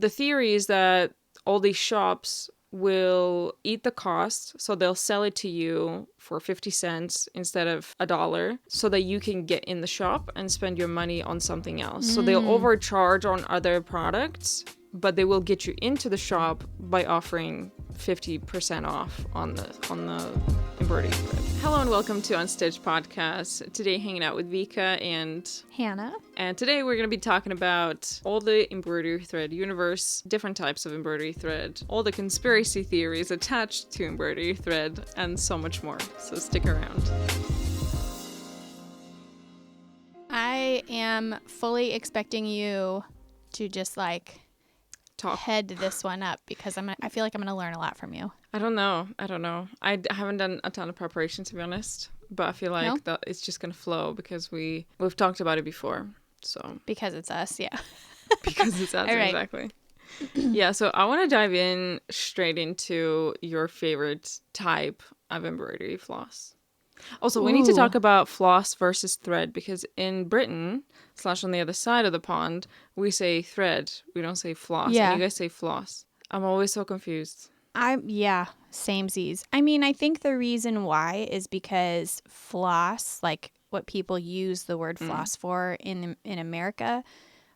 The theory is that all these shops will eat the cost, so they'll sell it to you for 50 cents instead of $1 so that you can get in the shop and spend your money on something else. So they'll overcharge on other products, but they will get you into the shop by offering 50% off on the embroidery thread. Hello and welcome to Unstitched Podcast. Today hanging out with Vika and Hannah. And today we're going to be talking about all the embroidery thread universe, different types of embroidery thread, all the conspiracy theories attached to embroidery thread, and so much more. So stick around. I am fully expecting you to just head this one up because I feel like I'm going to learn a lot from you. I don't know. I haven't done a ton of preparation, to be honest, but I feel like that it's just going to flow because we've talked about it before. So because it's us, yeah. Because it's us, right. Exactly. Yeah, so I want to dive in straight into your favorite type of embroidery floss. Also, we need to talk about floss versus thread because in Britain / on the other side of the pond, we say thread. We don't say floss. Yeah. And you guys say floss. I'm always so confused. Samesies. I mean, I think the reason why is because floss, like what people use the word floss for in America,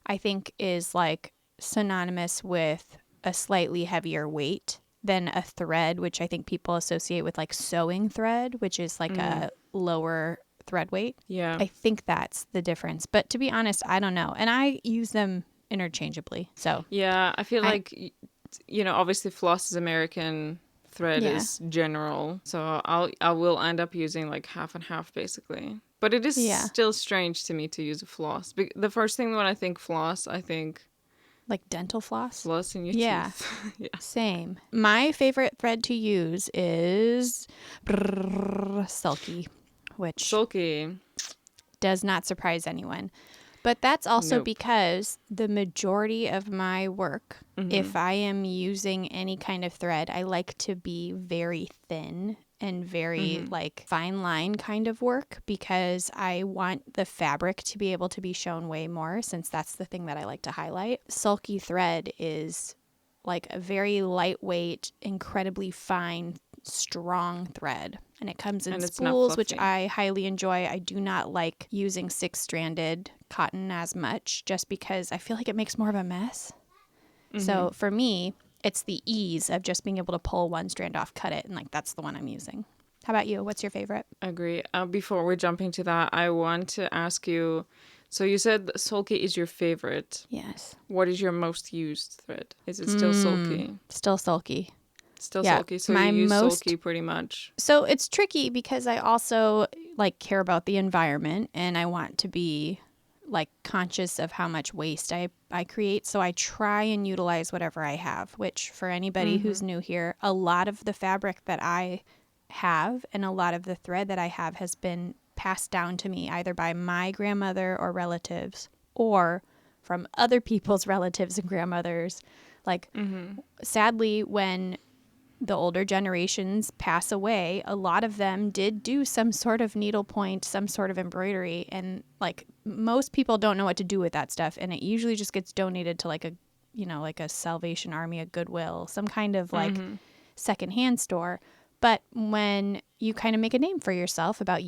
I think is like synonymous with a slightly heavier weight than a thread, which I think people associate with like sewing thread, which is like a lower thread weight. Yeah. I think that's the difference. But to be honest, I don't know. And I use them interchangeably. So yeah, I feel like, obviously floss is American, thread is general. So I will end up using like half and half basically. But it is still strange to me to use a floss. The first thing when I think floss, I think like dental floss? Floss in your teeth. Yeah. Same. My favorite thread to use is Sulky, which does not surprise anyone. But that's also because the majority of my work, if I am using any kind of thread, I like to be very thin and very fine line kind of work because I want the fabric to be able to be shown way more since that's the thing that I like to highlight. Sulky thread is like a very lightweight, incredibly fine, strong thread. And it comes in spools, which I highly enjoy. I do not like using 6-stranded cotton as much just because I feel like it makes more of a mess. So for me, it's the ease of just being able to pull one strand off, cut it, and that's the one I'm using. How about you? What's your favorite? Agree. Before we jump into that, I want to ask you, so you said Sulky is your favorite. Yes. What is your most used thread? Is it still Sulky? Still Sulky. Sulky. So you use Sulky pretty much. So it's tricky because I also care about the environment and I want to be conscious of how much waste I create. So I try and utilize whatever I have, which for anybody who's new here, a lot of the fabric that I have and a lot of the thread that I have has been passed down to me either by my grandmother or relatives or from other people's relatives and grandmothers. Sadly, when the older generations pass away, a lot of them did do some sort of needlepoint, some sort of embroidery. And most people don't know what to do with that stuff. And it usually just gets donated to a Salvation Army, a Goodwill, some kind of secondhand store. But when you kind of make a name for yourself about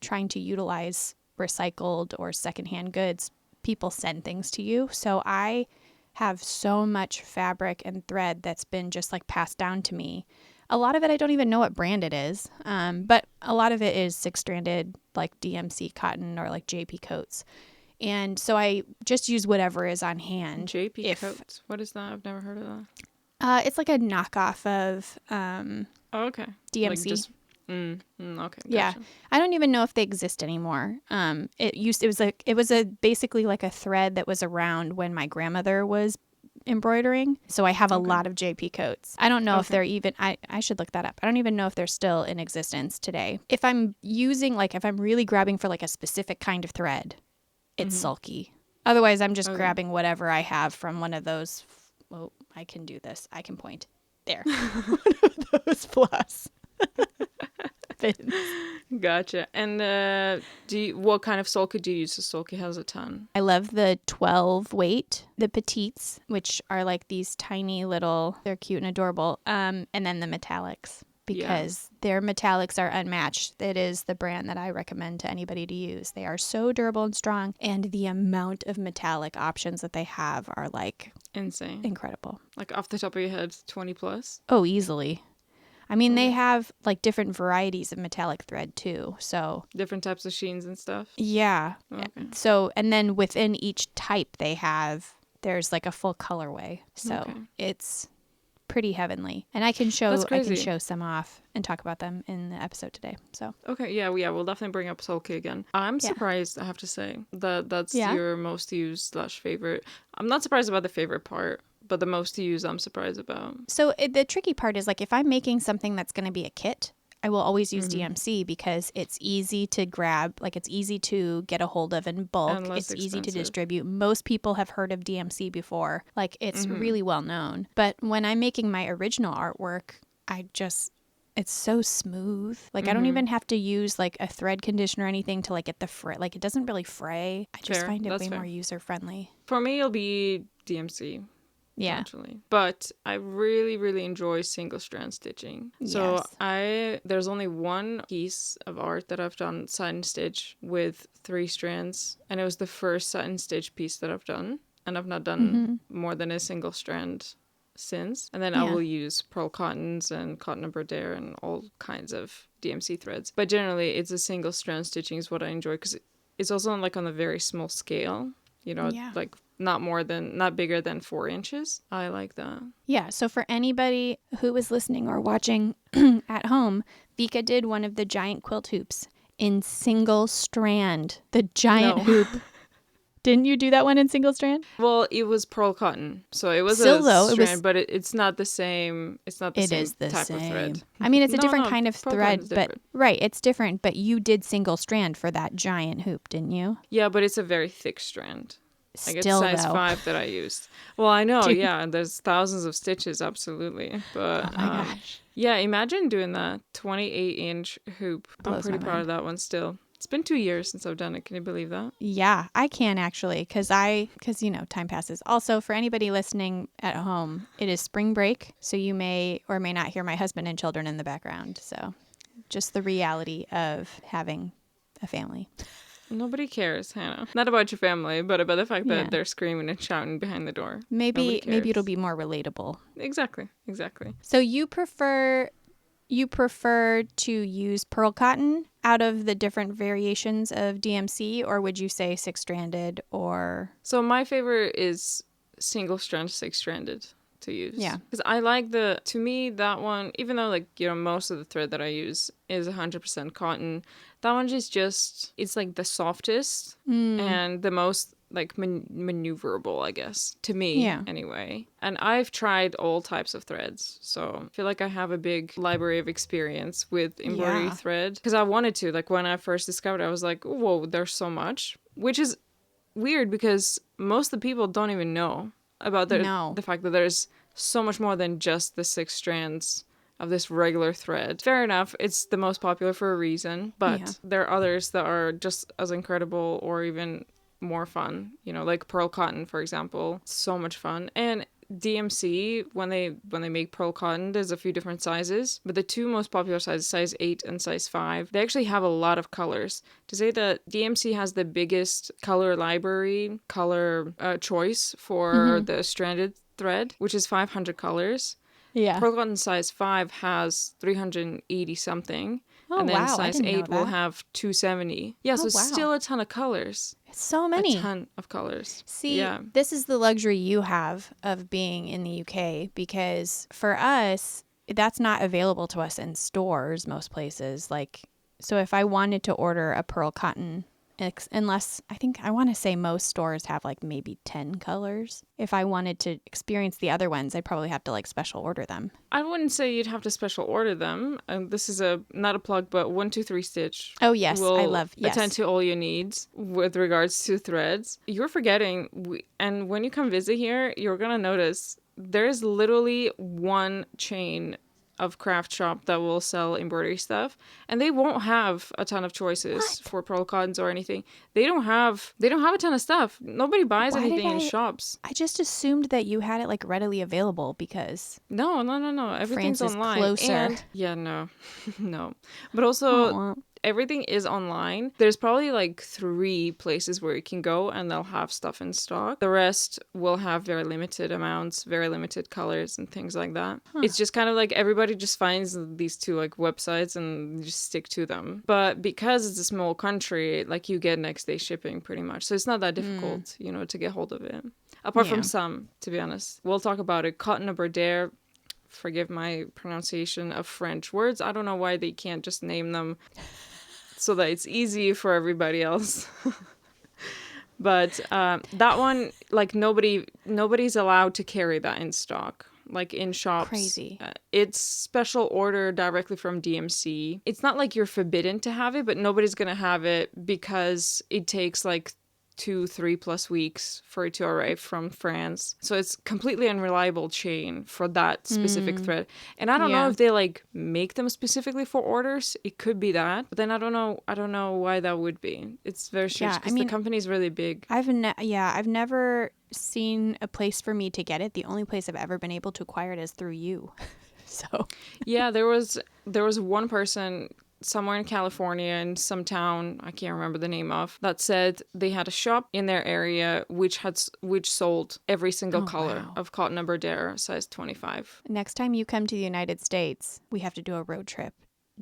trying to utilize recycled or secondhand goods, people send things to you. So I have so much fabric and thread that's been just passed down to me. A lot of it I don't even know what brand it is, but a lot of it is 6-stranded DMC cotton or JP coats. And so I just use whatever is on hand. JP coats? What is that? I've never heard of that. It's like a knockoff of okay. DMC. Okay. Gotcha. Yeah, I don't even know if they exist anymore. It was basically like a thread that was around when my grandmother was embroidering. So I have a lot of JP coats. I don't know if they're even. I should look that up. I don't even know if they're still in existence today. If I'm using if I'm really grabbing for a specific kind of thread, it's Sulky. Otherwise, I'm just grabbing whatever I have from one of those. Oh, I can do this. I can point there. One of those floss. happens. Gotcha. And what kind of sulky do you use? The sulky has a ton. I love the 12 weight, the petites, which are like these tiny little, they're cute and adorable. And then the metallics, because their metallics are unmatched. It is the brand that I recommend to anybody to use. They are so durable and strong, and the amount of metallic options that they have are like Insane. incredible. Like off the top of your head, 20 plus? Oh, easily. I mean, they have like different varieties of metallic thread too. So Different types of sheens and stuff? yeah. Okay. So, and then within each type there's like a full colorway. So it's pretty heavenly. And I can show some off and talk about them in the episode today. So okay, yeah, we'll definitely bring up sulky again. I'm surprised, I have to say, that that's your most used / favorite. I'm not surprised about the favorite part, but the most used I'm surprised about. So the tricky part is like if I'm making something that's going to be a kit, I will always use DMC because it's easy to grab, like it's easy to get a hold of in bulk. And less it's easy to expensive. distribute. Most people have heard of DMC before. Like it's really well known. But when I'm making my original artwork, it's so smooth. Like I don't even have to use like a thread conditioner or anything to like get the fray. Like it doesn't really fray. I just find it way more user friendly. For me, it'll be DMC. Yeah. Actually. But I really, really enjoy single strand stitching. So there's only one piece of art that I've done satin stitch with 3 strands. And it was the first satin stitch piece that I've done. And I've not done more than a single strand since. And then I will use pearl cottons and cotton embroidery and all kinds of DMC threads. But generally, it's a single strand stitching is what I enjoy because it's also like on a very small scale. You know, like not bigger than 4 inches. I like that. Yeah. So for anybody who is listening or watching at home, Vika did one of the giant quilt hoops in single strand. The giant hoop. Didn't you do that one in single strand? Well, it was pearl cotton, so it was Still, a strand, but it's not the same. It's not the same type of thread. I mean, it's a different kind of thread, but different. It's different. But you did single strand for that giant hoop, didn't you? Yeah, but it's a very thick strand. Like Still, it's size though. 5 that I used. Well, I know, yeah. There's thousands of stitches, absolutely. But oh my gosh. Yeah, imagine doing that 28-inch hoop. I'm pretty proud of that one still. It's been 2 years since I've done it. Can you believe that? Yeah, I can actually, because you know, time passes. Also, for anybody listening at home, it is spring break, so you may or may not hear my husband and children in the background. So, just the reality of having a family. Nobody cares, Hannah. Not about your family, but about the fact that they're screaming and shouting behind the door. Maybe it'll be more relatable. Exactly. So you prefer to use pearl cotton out of the different variations of DMC, or would you say 6-stranded or? So my favorite is single strand 6-stranded to use. Yeah. Because I like to me, that one, even though like, you know, most of the thread that I use is 100% cotton, that one is just, it's like the softest and the most like maneuverable, I guess, to me anyway. And I've tried all types of threads, so I feel like I have a big library of experience with embroidery thread because I wanted to. Like when I first discovered it, I was like, whoa, there's so much, which is weird because most of the people don't even know about the fact that there's so much more than just the 6 strands of this regular thread. Fair enough, it's the most popular for a reason, but there are others that are just as incredible or even more fun, you know, like pearl cotton, for example. So much fun. And DMC, when they make pearl cotton, there's a few different sizes, but the 2 most popular sizes, size 8 and size 5, they actually have a lot of colors. To say that DMC has the biggest color library, choice for the stranded thread, which is 500 colors. Yeah. Pearl cotton size 5 has 380 something. Oh, and then wow. size 8 will have 270. Yeah, so still a ton of colors. So many. A ton of colors. See, this is the luxury you have of being in the UK, because for us, that's not available to us in stores most places. Like, so if I wanted to order a pearl cotton, unless I want to say most stores have like maybe 10 colors. If I wanted to experience the other ones, I'd probably have to like special order them. I wouldn't say you'd have to special order them. This is not a plug, but 123 Stitch. Oh yes, I love. Yes. Attend to all your needs with regards to threads. You're forgetting, and when you come visit here, you're gonna notice there's literally one chain of craft shop that will sell embroidery stuff, and they won't have a ton of choices for pearl cottons or anything. They don't have a ton of stuff. Nobody buys Why did anything in shops. I just assumed that you had it like readily available because No, no, no, no. France Everything's is online. closer. And yeah, no. No. But also Aw. everything is online. There's probably like 3 places where you can go and they'll have stuff in stock. The rest will have very limited amounts, very limited colors and things like that. It's just kind of like everybody just finds these 2 like websites and just stick to them. But because it's a small country, like you get next day shipping pretty much. So it's not that difficult, to get hold of it. Apart from some, to be honest. We'll talk about it. Cotton Embroidery, forgive my pronunciation of French words. I don't know why they can't just name them so that it's easy for everybody else. But that one, like nobody's allowed to carry that in stock. Like in shops. Crazy. It's special order directly from DMC. It's not like you're forbidden to have it, but nobody's going to have it because it takes like 2-3+ weeks for it to arrive from France. So it's completely unreliable chain for that specific thread. And I don't know if they like make them specifically for orders. It could be that. But then I don't know why that would be. It's very strange because the company's really big. I've never seen a place for me to get it. The only place I've ever been able to acquire it is through you. So yeah, there was one person somewhere in California in some town I can't remember the name of that said they had a shop in their area which sold every single color of cotton embroidery size 25. Next time you come to the United States, we have to do a road trip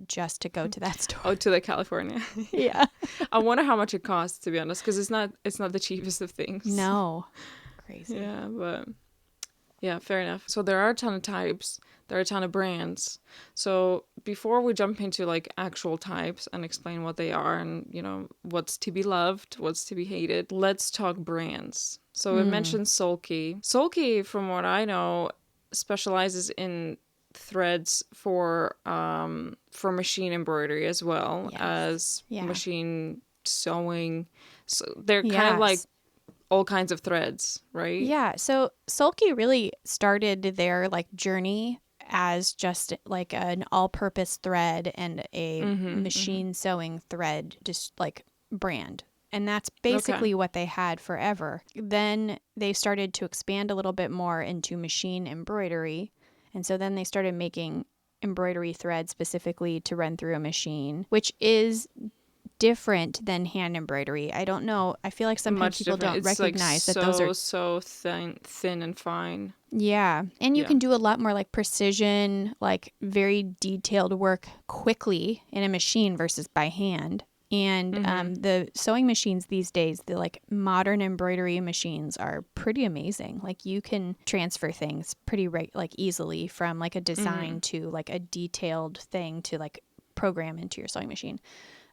just to go to that store. Oh, to the California. Yeah. I wonder how much it costs, to be honest, because it's not the cheapest of things. No. Crazy. Yeah, but yeah, fair enough. So there are a ton of types. There are a ton of brands. So before we jump into like actual types and explain what they are and, what's to be loved, what's to be hated, let's talk brands. So we mentioned Sulky. Sulky, from what I know, specializes in threads for machine embroidery as well as machine sewing. So they're kind of like all kinds of threads, right? Yeah. So Sulky really started their like journey as just like an all-purpose thread and a machine sewing thread, just like brand. And that's basically what they had forever. Then they started to expand a little bit more into machine embroidery. And so then they started making embroidery thread specifically to run through a machine, which is different than hand embroidery. I don't know. I feel like sometimes people don't recognize that those are so thin and fine. Yeah. And you can do a lot more like precision, like very detailed work quickly in a machine versus by hand. And the sewing machines these days, the like modern embroidery machines are pretty amazing. Like you can transfer things pretty like easily from like a design to like a detailed thing to like program into your sewing machine.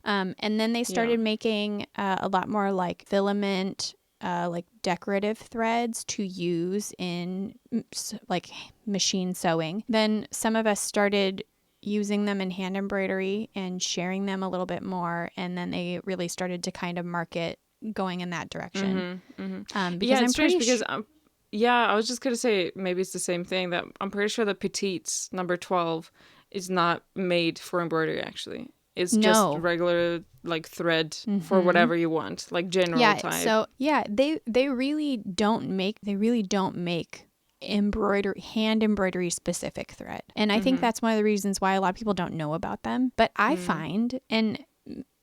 And then they started making a lot more like filament, like decorative threads to use in like machine sewing. Then some of us started using them in hand embroidery and sharing them a little bit more. And then they really started to kind of market going in that direction. Because it's strange because I was just going to say maybe it's the same thing that I'm pretty sure that Petite's number 12 is not made for embroidery actually. It's just regular like thread for whatever you want, like general type. So they really don't make hand embroidery specific thread. And I think that's one of the reasons why a lot of people don't know about them. But I find, and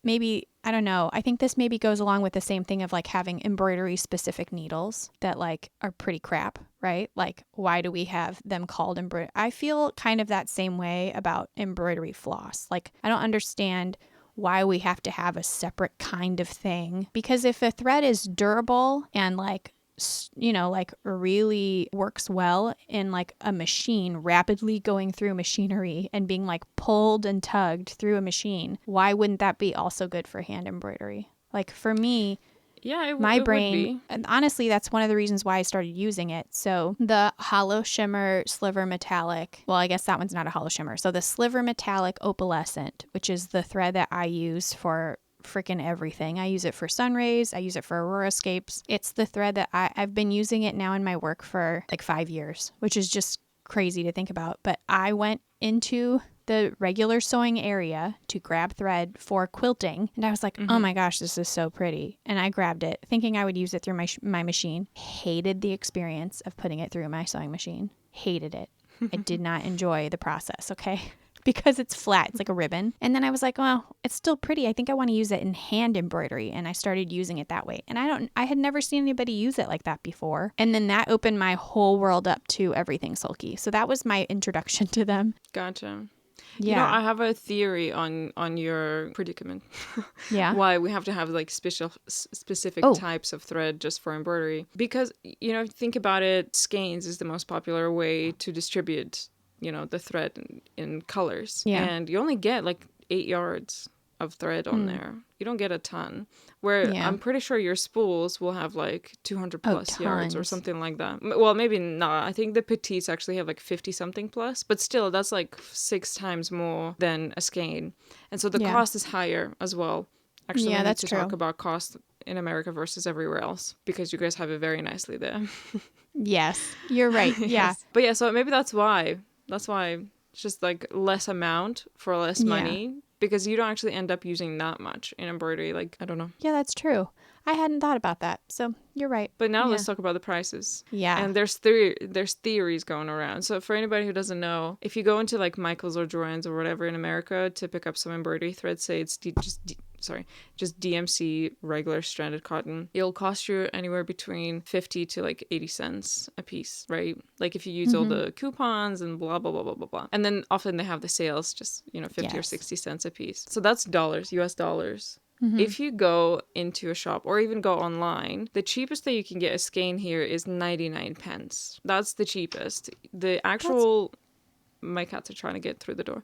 maybe, I don't know, I think this maybe goes along with the same thing of like having embroidery specific needles that like are pretty crap, right? Like why do we have them called embroidery? I feel kind of that same way about embroidery floss. Like I don't understand why we have to have a separate kind of thing, because if a thread is durable and like like really works well in like a machine rapidly going through machinery and being like pulled and tugged through a machine, why wouldn't that be also good for hand embroidery? Like for me, my brain, and honestly, that's one of the reasons why I started using it. So the hollow shimmer sliver metallic, well, I guess that one's not a hollow shimmer. So the sliver metallic opalescent, which is the thread that I use for freaking everything. I use it for sun rays. I use it for aurorascapes. It's the thread that I've been using it now in my work for like 5 years, which is just crazy to think about, but I went into the regular sewing area to grab thread for quilting, and I was like, oh my gosh, this is so pretty. And I grabbed it thinking I would use it through my machine. Hated the experience of putting it through my sewing machine. Hated it. I did not enjoy the process, okay? Because it's flat. It's like a ribbon. And then I was like, well, it's still pretty. I think I want to use it in hand embroidery. And I started using it that way. And I had never seen anybody use it like that before. And then that opened my whole world up to everything sulky. So that was my introduction to them. Gotcha. Yeah. You know, I have a theory on your predicament. Yeah. Why we have to have like specific types of thread just for embroidery. Because, you know, think about it, skeins is the most popular way to distribute, you know, the thread in colors. Yeah. And you only get like 8 yards of thread on there. You don't get a ton. Where I'm pretty sure your spools will have like 200 plus yards or something like that. Well, maybe not. I think the petites actually have like 50 something plus, but still that's like 6 times more than a skein. And so the cost is higher as well. Actually, we need to talk about cost in America versus everywhere else because you guys have it very nicely there. Yes, you're right. Yeah. Yes. But yeah, so maybe that's why. That's why it's just like less amount for less money. Because you don't actually end up using that much in embroidery. Like, I don't know. Yeah, that's true. I hadn't thought about that. So you're right. But now let's talk about the prices. Yeah. And there's theories going around. So for anybody who doesn't know, if you go into like Michael's or Joann's or whatever in America to pick up some embroidery thread, say it's just DMC regular stranded cotton, it'll cost you anywhere between 50 to like 80 cents a piece, right? Like if you use all the coupons and blah, blah, blah, blah, blah, blah. And then often they have the sales just, you know, 50 or 60 cents a piece. So that's dollars, US dollars. If you go into a shop or even go online, the cheapest that you can get a skein here is 99 pence. That's the cheapest. The actual... My cats are trying to get through the door.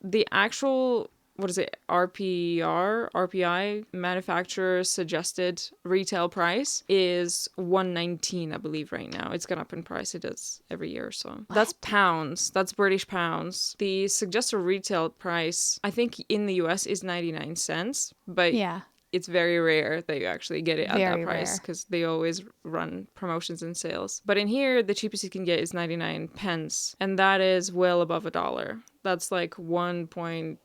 The actual... What is it? RPI manufacturer suggested retail price is $1.19, I believe, right now. It's gone up in price. It does every year or so. What? That's pounds. That's British pounds. The suggested retail price, I think in the US is 99 cents, but it's very rare that you actually get it at that price because they always run promotions and sales. But in here, the cheapest you can get is 99 pence, and that is well above $1. That's like 1.2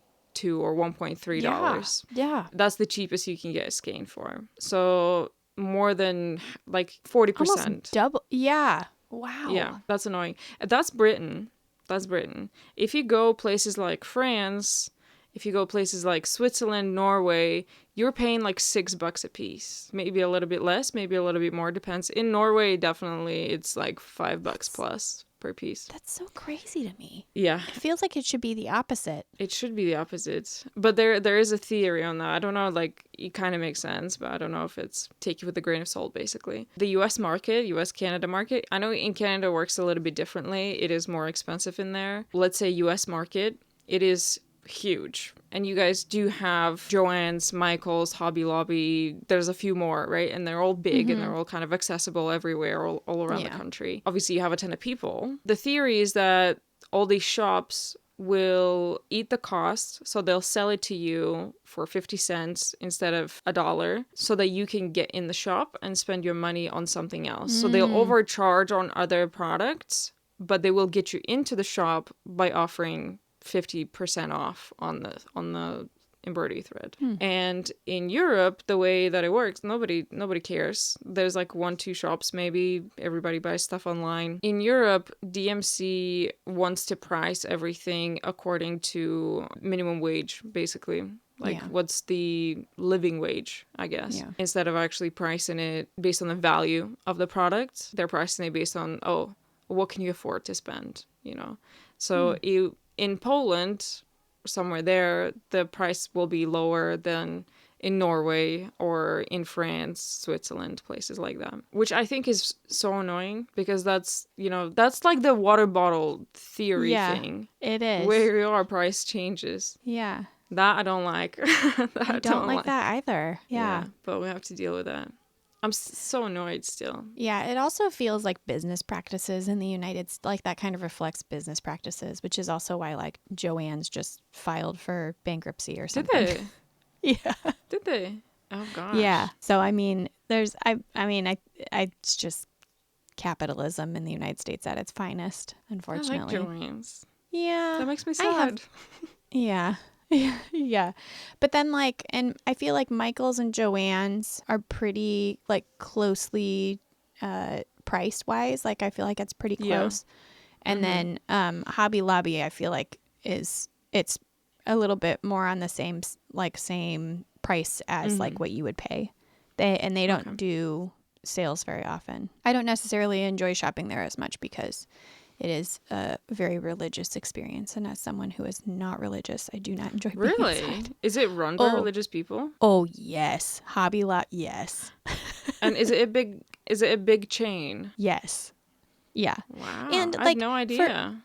or $1.3. Yeah. That's the cheapest you can get a skein for. So more than like 40%. Almost double. Yeah. Wow. Yeah, that's annoying. That's Britain. If you go places like France, if you go places like Switzerland, Norway, you're paying like $6 a piece. Maybe a little bit less, maybe a little bit more, depends. In Norway, definitely it's like $5 plus per piece. That's so crazy to me. Yeah. It feels like it should be the opposite. It should be the opposite. But there is a theory on that. I don't know, like, it kind of makes sense, but I don't know if it's take it with a grain of salt, basically. The US market, US-Canada market, I know in Canada it works a little bit differently. It is more expensive in there. Let's say US market, it is huge. And you guys do have Joann's, Michael's, Hobby Lobby. There's a few more, right? And they're all big and they're all kind of accessible everywhere, all around the country. Obviously, you have a ton of people. The theory is that all these shops will eat the cost, so they'll sell it to you for 50 cents instead of $1 so that you can get in the shop and spend your money on something else. So they'll overcharge on other products, but they will get you into the shop by offering 50% off on the embroidery thread. And in Europe, the way that it works, nobody cares. There's like 1-2 shops, maybe everybody buys stuff online. In Europe, DMC wants to price everything according to minimum wage, basically. Like, what's the living wage, I guess. Instead of actually pricing it based on the value of the product, they're pricing it based on, what can you afford to spend, you know? So in Poland, somewhere there, the price will be lower than in Norway or in France, Switzerland, places like that. Which I think is so annoying because that's like the water bottle theory thing. It is. Where your price changes. Yeah. That I don't like. I don't like that either. Yeah. But we have to deal with that. I'm so annoyed still. Yeah, it also feels like business practices in the United States. Like that kind of reflects business practices, which is also why like Joann's just filed for bankruptcy or something. Did they? Yeah. Did they? Oh gosh. Yeah. So I mean, it's just capitalism in the United States at its finest, I like unfortunately. Joann's. Yeah. That makes me I have sad. Yeah. Yeah. But then and I feel like Michael's and Joann's are pretty closely price wise. Like I feel like it's pretty Yeah. close. And then Hobby Lobby I feel like it's a little bit more on the same price as like what you would pay. They don't Okay. do sales very often. I don't necessarily enjoy shopping there as much because it is a very religious experience, and as someone who is not religious, I do not enjoy being Really? inside. Is it run by religious people? Oh yes, Hobby Lobby, yes. And is it a big chain? Yes. Yeah. Wow. And I have no idea.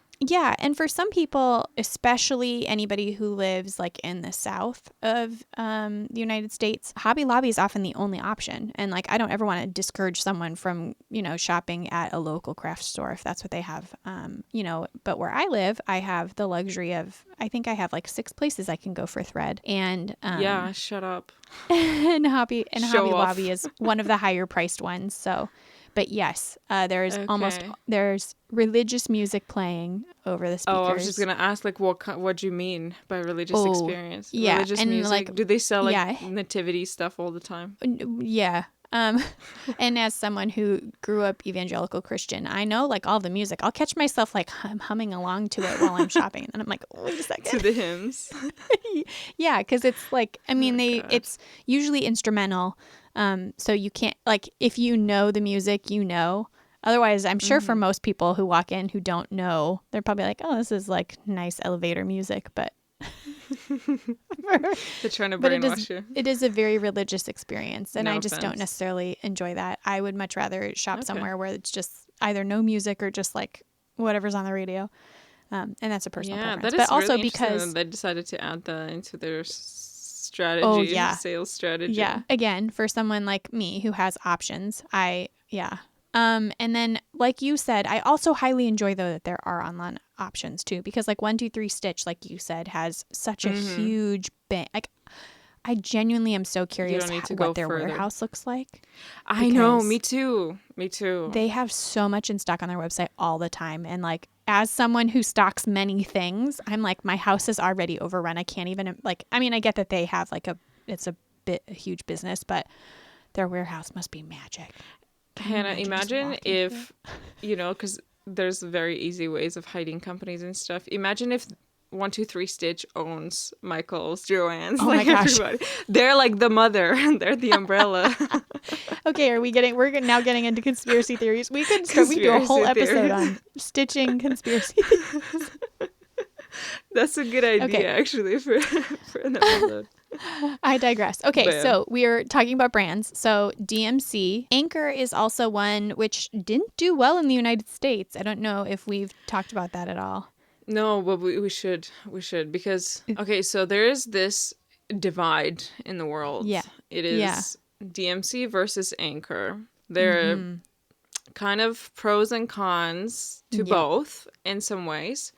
and for some people, especially anybody who lives in the south of the United States, Hobby Lobby is often the only option. And I don't ever want to discourage someone from, shopping at a local craft store if that's what they have. But where I live, I have the luxury of, I think I have 6 places I can go for thread. And Yeah, shut up. and Hobby Show off. Lobby is one of the higher priced ones. So, but yes, there's there's religious music playing over the speakers. Oh, I was just gonna ask, what do you mean by religious experience? Yeah, Religious and music. Do they sell yeah. nativity stuff all the time? Yeah. And as someone who grew up evangelical Christian, I know all the music. I'll catch myself humming along to it while I'm shopping, and I'm like, wait a second. To the hymns. Yeah, because it's God. it's usually instrumental. So you can't if you know the music, Otherwise, I'm sure for most people who walk in who don't know, they're probably like, oh, this is nice elevator music, but. They're trying to brainwash you. It is a very religious experience, and No I just don't offense. necessarily enjoy that. I would much rather shop somewhere where it's just either no music or just whatever's on the radio, and that's a personal preference. That is but also really because they decided to add that into their strategy, sales strategy. Yeah, again, for someone like me who has options, and then, like you said, I also highly enjoy, though, that there are online options, too. Because, 123 Stitch, like you said, has such a huge I genuinely am so curious what their warehouse looks like. I know, me too. Me too. They have so much in stock on their website all the time. And, as someone who stocks many things, I'm my house is already overrun. I can't even, I get that they have, it's a huge business, but their warehouse must be magic. Hannah, imagine if, because there's very easy ways of hiding companies and stuff. Imagine if 123 Stitch owns Michael's, Joann's, oh my gosh. Everybody. They're the mother. They're the umbrella. Okay, we're now getting into conspiracy theories. We could do a whole episode on stitching conspiracy theories. That's a good idea, actually, for an episode. I digress. Okay, so we are talking about brands. So DMC. Anchor is also one which didn't do well in the United States. I don't know if we've talked about that at all. No, but we should. We should. Because, okay, so there is this divide in the world. Yeah. It is DMC versus Anchor. There are kind of pros and cons to both in some ways.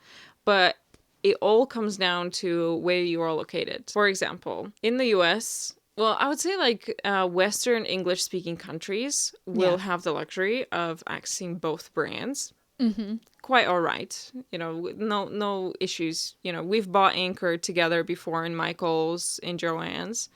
But it all comes down to where you are located. For example, in the US, well, I would say Western English-speaking countries will have the luxury of accessing both brands. Mm-hmm. Quite all right. No issues. We've bought Anchor together before in Michael's, in Joann's.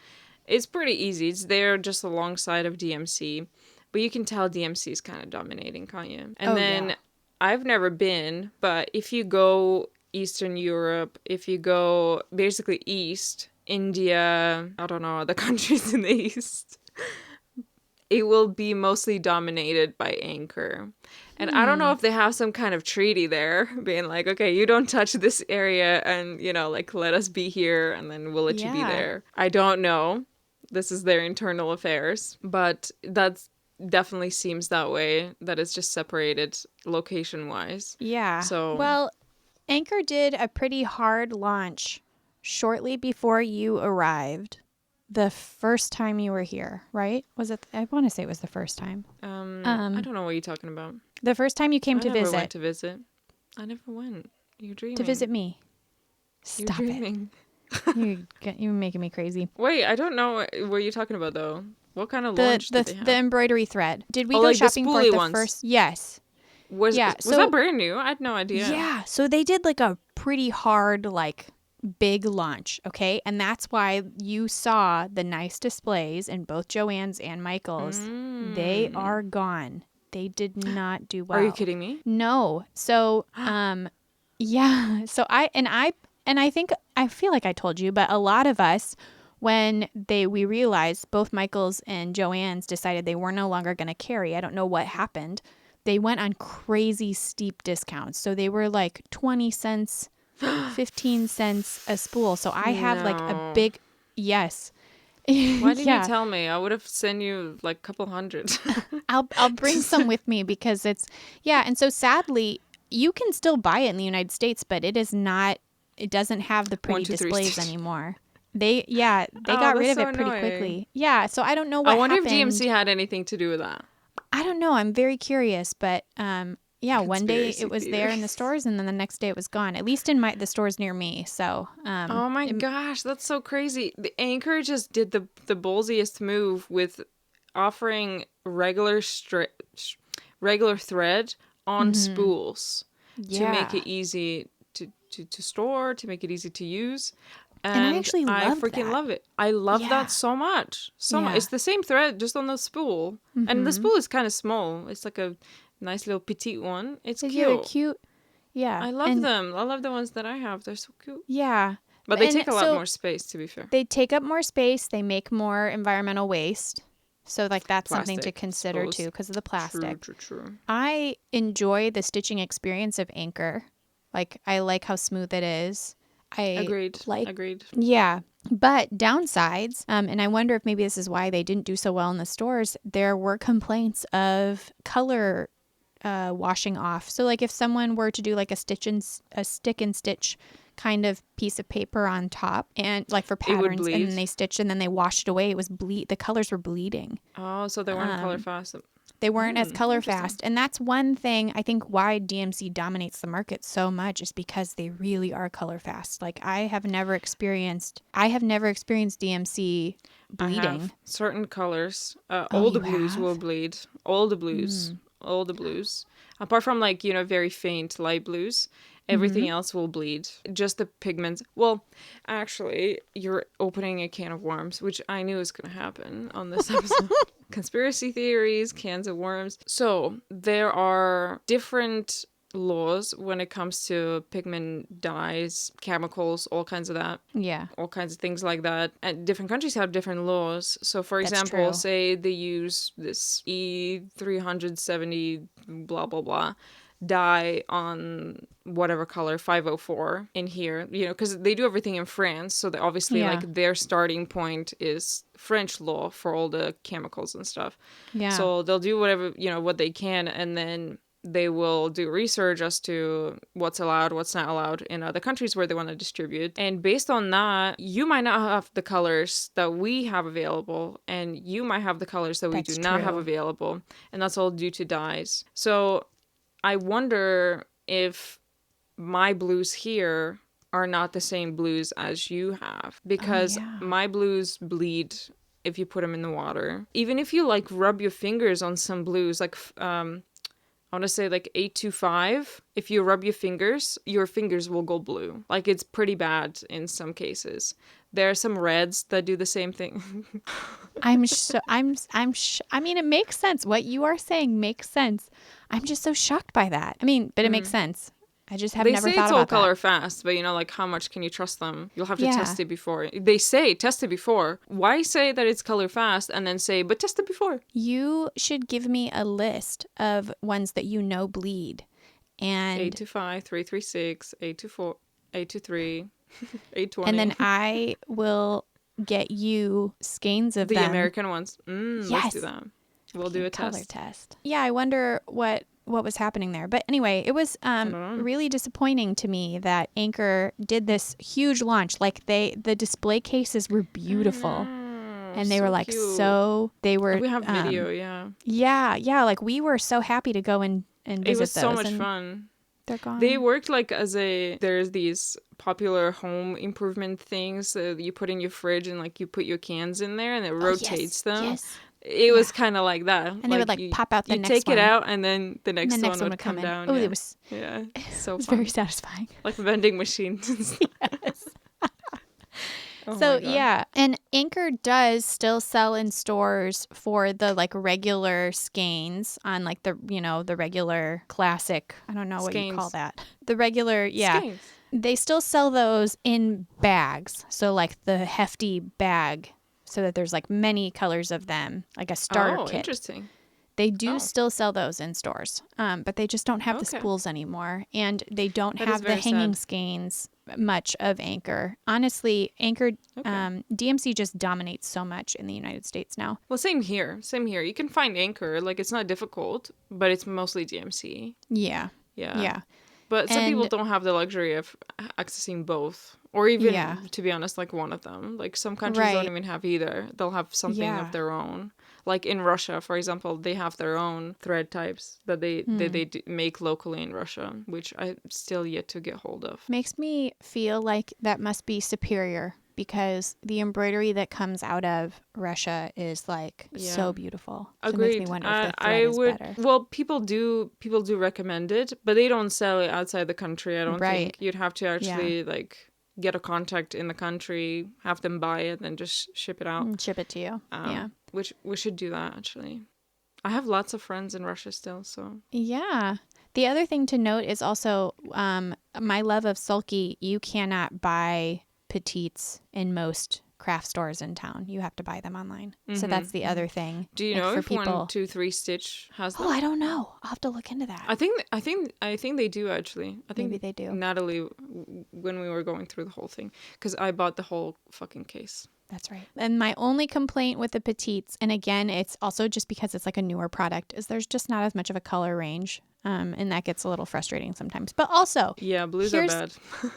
It's pretty easy. It's there just alongside of DMC. But you can tell DMC is kind of dominating, can't you? And I've never been, but if you go Eastern Europe, if you go basically East, India, I don't know, the countries in the East, it will be mostly dominated by Anchor. And I don't know if they have some kind of treaty there, being okay, you don't touch this area and, let us be here and then we'll let you be there. I don't know. This is their internal affairs. But that's definitely seems that way, that it's just separated location-wise. Yeah. So, well, Anchor did a pretty hard launch shortly before you arrived. The first time you were here, right? Was it? I want to say it was the first time. I don't know what you're talking about. The first time you came to visit. I never went to visit. I never went. You're dreaming. To visit me. Stop You're dreaming. it. You're making me crazy. Wait, I don't know what you're talking about, though. What kind of launch did they have? The embroidery thread. Did we Oh, go like the shopping for it spooly the ones. first? Yes. Was Yeah, was so- that brand new? I had no idea. Yeah. So they did like a pretty hard, like big launch. Okay. And that's why you saw the nice displays in both Joann's and Michael's. They are gone. They did not do well. Are you kidding me? No. So, yeah. So I think, I feel like I told you, but a lot of us, when we realized both Michael's and Joann's decided they were no longer going to carry, I don't know what happened. They went on crazy steep discounts. So they were like 20 cents, 15 cents a spool. So I have like a No. big, yes. Why didn't Yeah. you tell me? I would have sent you like a couple hundred. I'll bring some with me because it's, yeah. And so sadly, you can still buy it in the United States, but it doesn't have the pretty 1, 2, 3 displays stitch. anymore. They got Oh, rid of that's it so pretty annoying. quickly. Yeah. So I don't know what I wonder happened. if DMC had anything to do with that. I don't know. I'm very curious, but yeah, one day Conspiracy it was there in the theories. stores, and then the next day it was gone. At least in the stores near me. So Oh my gosh, that's so crazy. The Anchor just did the ballsiest move with offering regular thread on spools to make it easy to store, to make it easy to use. And I actually I loved freaking that. love it. I love Yeah. that so much. So much. Yeah. It's the same thread, just on the spool. And the spool is kind of small. It's like a nice little petite one. It's They're cute. cute. Yeah. I love And- them. I love the ones that I have. They're so cute. Yeah. But they And take a lot so more space, to be fair. They take up more space. They make more environmental waste. So like that's something to Plastic, consider suppose. too because of the plastic. True. I enjoy the stitching experience of Anchor. Like I like how smooth it is. Agreed. Like Agreed. Yeah. But downsides, and I wonder if maybe this is why they didn't do so well in the stores, there were complaints of color washing off. So like if someone were to do like a stick and stitch kind of piece of paper on top and like for patterns and bleed. then they stitched and then they washed it away, the colors were bleeding. Oh, so they weren't color fast. They weren't as color interesting. fast. And that's one thing I think why DMC dominates the market so much is because they really are color fast. Like I have never experienced DMC I bleeding. have certain colors. All the you blues have? will bleed. All the blues. All the blues. Apart from like, very faint light blues. Everything else will bleed. Just the pigments. Well, actually, you're opening a can of worms, which I knew was going to happen on this episode. Conspiracy theories, cans of worms. So there are different laws when it comes to pigment dyes, chemicals, all kinds of that. Yeah. All kinds of things like that. And different countries have different laws. So, for That's example, true. say they use this E370 blah, blah, blah dye on whatever color, 504 in here, because they do everything in France. So, they obviously, Yeah. like, their starting point is French law for all the chemicals and stuff. Yeah. So, they'll do whatever, what they can, and then they will do research as to what's allowed, what's not allowed in other countries where they want to distribute. And based on that, you might not have the colors that we have available, and you might have the colors that we That's do not have true. available. And that's all due to dyes. So I wonder if my blues here are not the same blues as you have, because yeah. my blues bleed if you put them in the water. Even if you like rub your fingers on some blues, like I want to say like 825. If you rub your fingers will go blue. Like it's pretty bad in some cases. There are some reds that do the same thing. I mean, it makes sense. What you are saying makes sense. I'm just so shocked by that. I mean, but it makes sense. I just have They never say thought it's all about color that. fast, but like how much can you trust them? You'll have to Yeah. test it before. They say test it before. Why say that it's color fast and then say, but test it before? You should give me a list of ones that you know bleed. And 825, 336, 824, 823, 820. and then I will get you skeins of the them. American ones. Let's Yes. do that. We'll do a color test. test. Yeah, I wonder what was happening there. But anyway, it was really disappointing to me that Anchor did this huge launch. Like the display cases were beautiful. And they were like cute. they were We have video, yeah. Yeah, like we were so happy to go and visit It was those. so much and fun. They're gone. They worked like there's these popular home improvement things that you put in your fridge and like you put your cans in there and it rotates them. Yes. it was kind of like that. And they would like pop out the you next take one. it out, and then the next, next one would come in. down. Oh, yeah. it was yeah, so it was fun. very satisfying. Like vending machines. Yes. Oh So my God. yeah, and Anchor does still sell in stores for the like regular skeins on like the the regular classic. I don't know what you call Skeins. that. The regular, yeah. Skeins. They still sell those in bags. So like the hefty bag, so that there's like many colors of them, like a starter kit. Interesting. They do still sell those in stores, but they just don't have the spools anymore, and they don't That have is the very hanging sad. skeins much of Anchor. Honestly, Anchor DMC just dominates so much in the United States now. Well, same here. Same here. You can find Anchor. Like, it's not difficult, but it's mostly DMC. Yeah. Yeah. Yeah. But some people And- don't have the luxury of accessing both. Or even, to be honest, like one of them. Like, some countries don't Right. even have either. They'll have something Yeah. of their own. Like in Russia, for example, they have their own thread types that they make locally in Russia, which I still yet to get hold of. Makes me feel like that must be superior because the embroidery that comes out of Russia is like so beautiful. So it makes Agreed. me wonder if the thread is better. Well, people do recommend it, but they don't sell it outside the country. I don't Right. think you'd have to actually like get a contact in the country, have them buy it, and just ship it out. And ship it to you. Yeah. Which we should do that actually. I have lots of friends in Russia still, so Yeah. The other thing to note is also my love of sulky. You cannot buy petites in most craft stores in town. You have to buy them online. So that's the other thing. do you like, know for if people... 1, 2, 3 Stitch has them? Oh, I don't know. I'll have to look into that. I think they do actually. I think Maybe they do. Natalie, when we were going through the whole thing, because I bought the whole fucking case. That's right. And my only complaint with the petites, and again, it's also just because it's like a newer product, is there's just not as much of a color range. And that gets a little frustrating sometimes. But also, Yeah, blues are bad.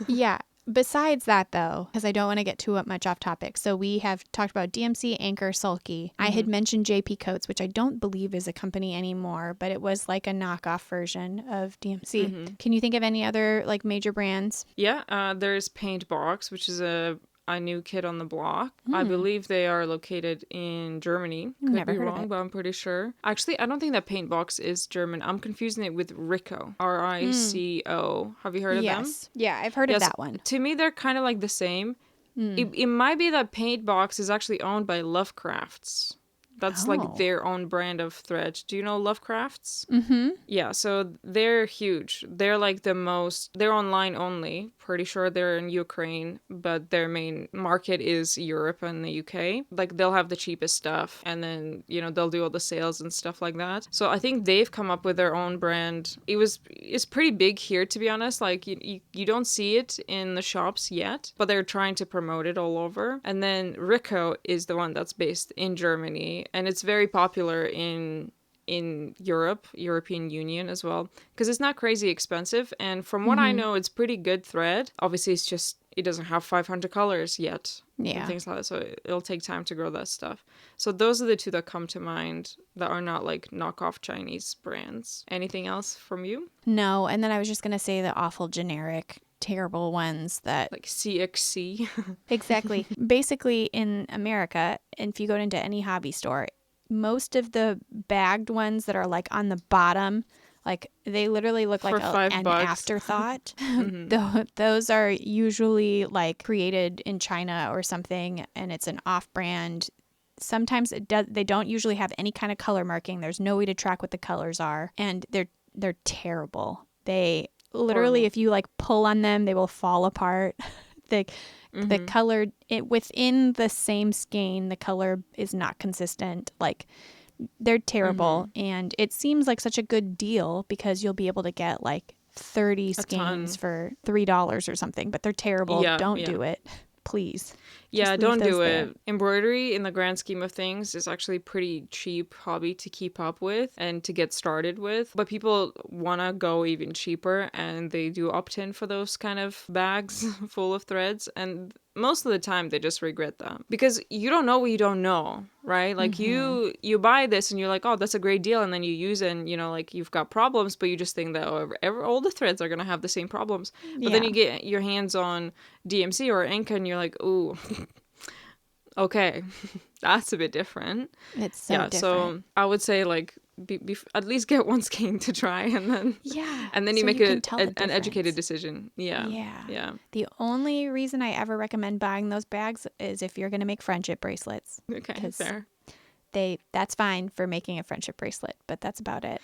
yeah. Besides that, though, because I don't want to get too much off topic. So we have talked about DMC, Anchor, Sulky. I had mentioned JP Coats, which I don't believe is a company anymore, but it was like a knockoff version of DMC. Can you think of any other like major brands? Yeah, there's Paint Box, which is a new kid on the block. I believe they are located in Germany. Could Never be heard of wrong, it. but I'm pretty sure. Actually, I don't think that Paint Box is German. I'm confusing it with Rico. Rico. Have you heard of them? Yes. Yeah, I've heard of that one. To me, they're kind of like the same. It might be that Paint Box is actually owned by Lovecrafts. That's like their own brand of thread. Do you know Lovecrafts? Mm-hmm. Yeah, so they're huge. They're like they're online only. Pretty sure they're in Ukraine, but their main market is Europe and the UK. Like they'll have the cheapest stuff and then, they'll do all the sales and stuff like that. So I think they've come up with their own brand. It's pretty big here, to be honest. Like you don't see it in the shops yet, but they're trying to promote it all over. And then Rico is the one that's based in Germany, and it's very popular in Europe, European Union as well, because it's not crazy expensive. And from what I know, it's pretty good thread. Obviously, it's just, it doesn't have 500 colors yet. Yeah. And things like that. So it'll take time to grow that stuff. So those are the two that come to mind that are not like knockoff Chinese brands. Anything else from you? No, and then I was just going to say the awful generic terrible ones that like CXC. Exactly. Basically in America, and if you go into any hobby store, most of the bagged ones that are like on the bottom, like they literally look like an afterthought. Those are usually like created in China or something, and it's an off-brand. Sometimes they don't usually have any kind of color marking. There's no way to track what the colors are, and they're terrible. They literally, if you like pull on them, they will fall apart. The color within the same skein, the color is not consistent. Like they're terrible, and it seems like such a good deal because you'll be able to get like 30 skeins for $3 or something. But they're terrible. Don't do it, please. Yeah, don't do it. Embroidery, in the grand scheme of things, is actually pretty cheap hobby to keep up with and to get started with. But people want to go even cheaper, and they do opt in for those kind of bags full of threads. And most of the time, they just regret that. Because you don't know what you don't know, right? Like, you buy this, and you're like, oh, that's a great deal. And then you use it, and, like, you've got problems, but you just think that all the threads are going to have the same problems. But then you get your hands on DMC or Anchor, and you're like, ooh... Okay, that's a bit different. It's so Yeah, different. so I would say like at least get one skein to try, Yeah. and then you So make you can tell the an educated difference. decision. Yeah, Yeah. yeah. The only reason I ever recommend buying those bags is if you're going to make friendship bracelets, Okay, because fair. that's fine for making a friendship bracelet, but that's about it.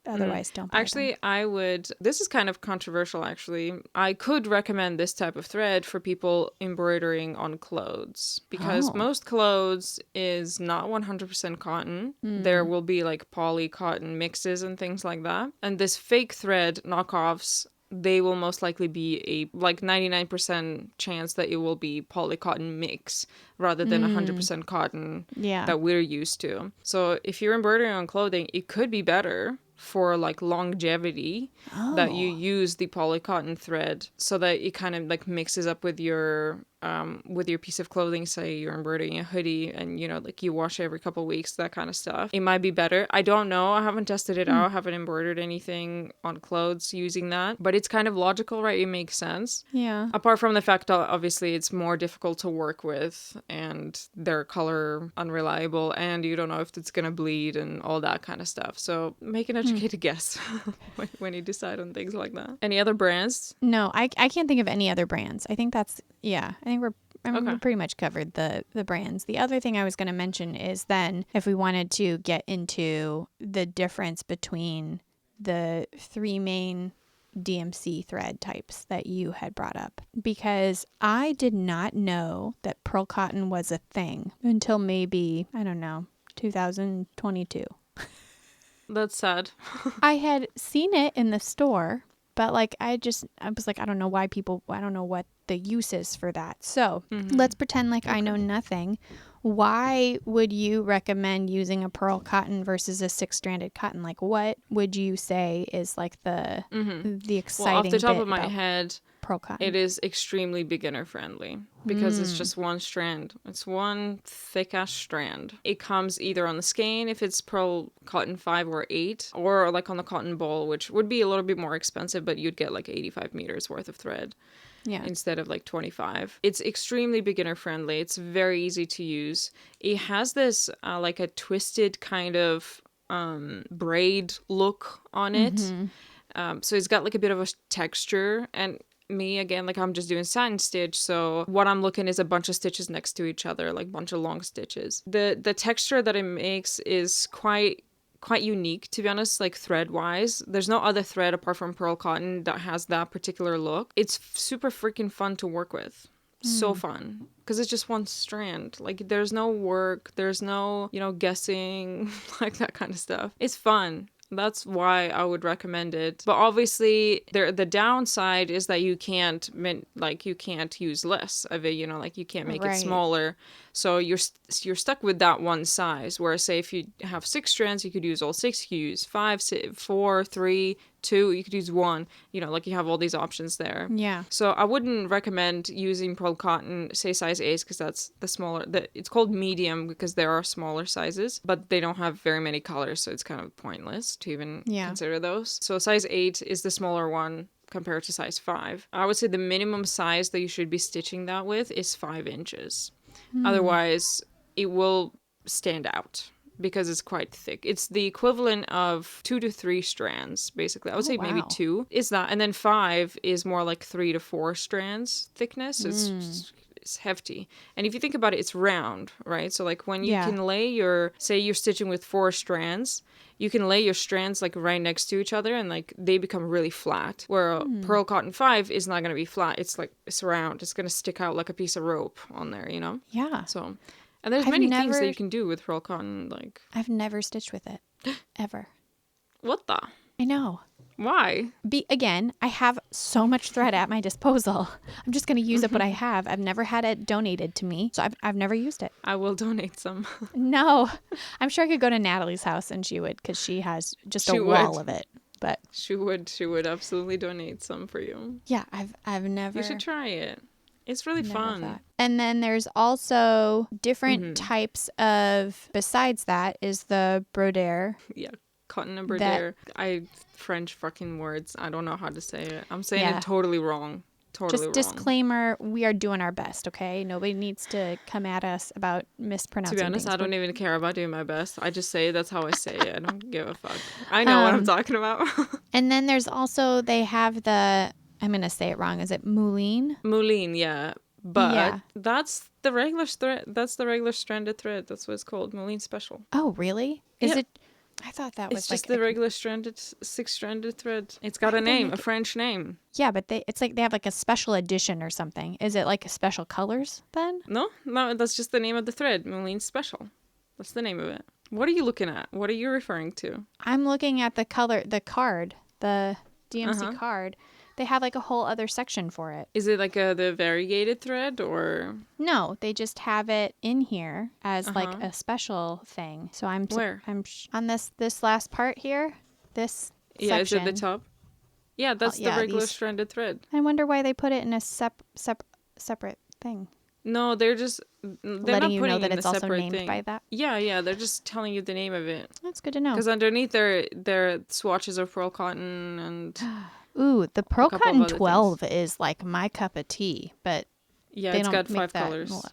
Otherwise, don't buy them. Actually, I would. This is kind of controversial, actually. I could recommend this type of thread for people embroidering on clothes because Oh. most clothes is not 100% cotton. There Mm. will be like poly cotton mixes and things like that. And this fake thread knockoffs, they will most likely be a like 99% chance that it will be poly cotton mix rather than 100% cotton Yeah. that we're used to. So if you're embroidering on clothing, it could be better for like longevity that you Oh. use the polycotton thread so that it kind of like mixes up with your piece of clothing. Say you're embroidering a hoodie and you know like you wash it every couple of weeks, that kind of stuff. It might be better. I don't know, I haven't tested it out. I haven't embroidered anything on clothes using that, but it's kind of logical, right? It makes sense. Yeah. Apart from the fact that obviously it's more difficult to work with and they're color unreliable and you don't know if it's going to bleed and all that kind of stuff. So make an educated guess when you decide on things like that. Any other brands? No, I can't think of any other brands. I think that's, yeah, I think Okay. we pretty much covered the brands. The other thing I was going to mention is then if we wanted to get into the difference between the three main DMC thread types that you had brought up, because I did not know that pearl cotton was a thing until maybe, I don't know, 2022. That's sad. I had seen it in the store, but like I was like, I don't know why people, I don't know what the use is for that. So let's pretend like I know nothing. Why would you recommend using a pearl cotton versus a six-stranded cotton? Like, what would you say is like the Well, exciting off the top bit of my about head, pearl cotton? it is extremely beginner friendly because it's just one strand. It's one thick ass strand. It comes either on the skein if it's pearl cotton 5 or 8, or like on the cotton ball, which would be a little bit more expensive, but you'd get like 85 meters worth of thread Yeah. instead of like 25. It's extremely beginner friendly. It's very easy to use. It has this like a twisted kind of braid look on it. So it's got like a bit of a texture, and me again, like I'm just doing satin stitch, so what I'm looking is a bunch of stitches next to each other, like a bunch of long stitches. The texture that it makes is quite unique, to be honest, like thread wise. There's no other thread apart from pearl cotton that has that particular look. It's super freaking fun to work with. So fun because it's just one strand. Like there's no work, there's no, you know, guessing, like that kind of stuff. It's fun. That's why I would recommend it. But obviously, the downside is that you can't use less of it. You know, like you can't make it Right. smaller. So you're stuck with that one size. Whereas, say if you have 6 strands, you could use all 6. You could use 5, 4, 3, 2. You could use 1. You know, like you have all these options there. Yeah. So I wouldn't recommend using pearl cotton, say size 8, because that's the smaller. It's called medium because there are smaller sizes, but they don't have very many colors, so it's kind of pointless to even consider those. So size 8 is the smaller one compared to size 5. I would say the minimum size that you should be stitching that with is 5 inches. Otherwise, it will stand out because it's quite thick. It's the equivalent of 2 to 3 strands, basically. I would say maybe wow. 2 is that. And then 5 is more like 3 to 4 strands thickness. It's hefty. And if you think about it, it's round, right? So like when you can lay say you're stitching with 4 strands, you can lay your strands like right next to each other and like they become really flat. Where pearl cotton 5 is not going to be flat. It's like it's round. It's going to stick out like a piece of rope on there, you know? Yeah. So, and there's I've many things that never- you can do with pearl cotton. Like, I've never stitched with it ever. what the? I know. Why? Again, I have so much thread at my disposal. I'm just going to use up what I have. I've never had it donated to me, so I've never used it. I will donate some. No, I'm sure I could go to Natalie's house and she would, because she has just She a wall would. of it. But She would absolutely donate some for you. yeah, I've never. You should try it. It's really never fun. thought. And then there's also different types of. Besides that is the broder. Yeah, cotton embroidery. French fucking words. I don't know how to say it. I'm saying Yeah. it totally wrong. totally Just wrong. disclaimer, we are doing our best, okay? Nobody needs to come at us about mispronouncing To be honest, things. I don't even care about doing my best. I just say that's how I say it. I don't give a fuck. I know what I'm talking about. And then there's also, they have the, I'm going to say it wrong. Is it moulin? Moulin, yeah. But Yeah. that's the regular thread. That's the regular stranded thread. That's what it's called. Moulin Special. Oh, really? Is Yeah. it? I thought that was It's just like the regular stranded, 6-stranded thread. It's got a name, a French name. Yeah, but it's like they have like a special edition or something. Is it like special colors then? No, that's just the name of the thread. Moulin Special. That's the name of it. What are you looking at? What are you referring to? I'm looking at the card, the DMC card. They have like a whole other section for it. Is it like the variegated thread or? No, they just have it in here as like a special thing. So Where? I'm on this last part here. This Yeah, section. is it the top? Yeah, that's the regular stranded thread. I wonder why they put it in a separate thing. No, they're Letting not you putting know that it in it's a also separate named thing. by that. Yeah, they're just telling you the name of it. That's good to know. Because underneath their swatches of pearl cotton and Ooh, the Pearl couple of Cotton other 12 is like my cup of tea, but yeah, they it's don't got make 5 that colors.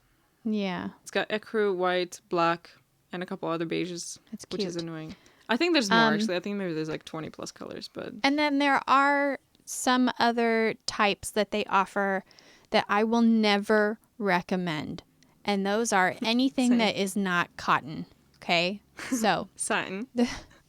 Yeah, It's got ecru, white, black, and a couple other beiges, it's which is cute. annoying. I think there's more actually. I think maybe there's like 20 plus colors, but And then there are some other types that they offer that I will never recommend. And those are anything Same. that is not cotton. Okay? So, satin.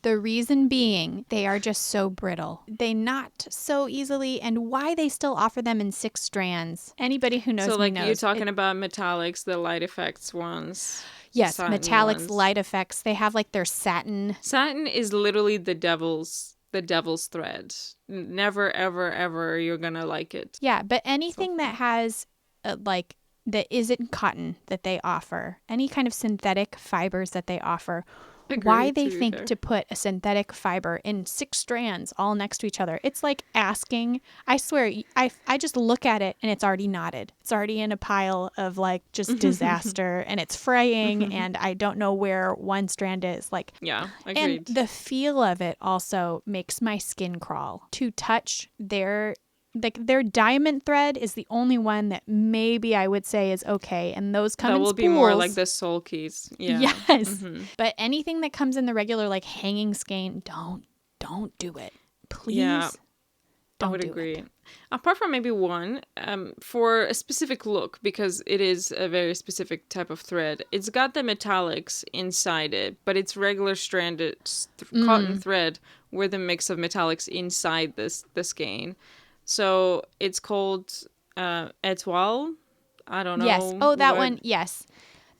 the reason being, they are just so brittle. They knot so easily, and why they still offer them in 6 strands. Anybody who knows So me like knows. you're talking about metallics, the light effects ones. Yes, satin metallics, ones. light effects. They have like their satin. Satin is literally the devil's thread. Never ever ever you're gonna like it. Yeah, but anything that has like that isn't cotton that they offer, any kind of synthetic fibers that they offer. Why they think to put a synthetic fiber in 6 strands all next to each other. It's like asking, I swear, I just look at it and it's already knotted. It's already in a pile of like just disaster and it's fraying and I don't know where one strand is. Like, yeah, agreed. And the feel of it also makes my skin crawl. To touch their diamond thread is the only one that maybe I would say is okay, and those come in spools. That will be more like the soul keys. Yeah. Yes, but anything that comes in the regular like hanging skein, don't do it, please. Yeah, don't I would do agree. It. Apart from maybe one, for a specific look, because it is a very specific type of thread. It's got the metallics inside it, but it's regular stranded cotton thread with a mix of metallics inside the skein. So it's called Etoile. I don't know. Yes. Oh, that one. Yes.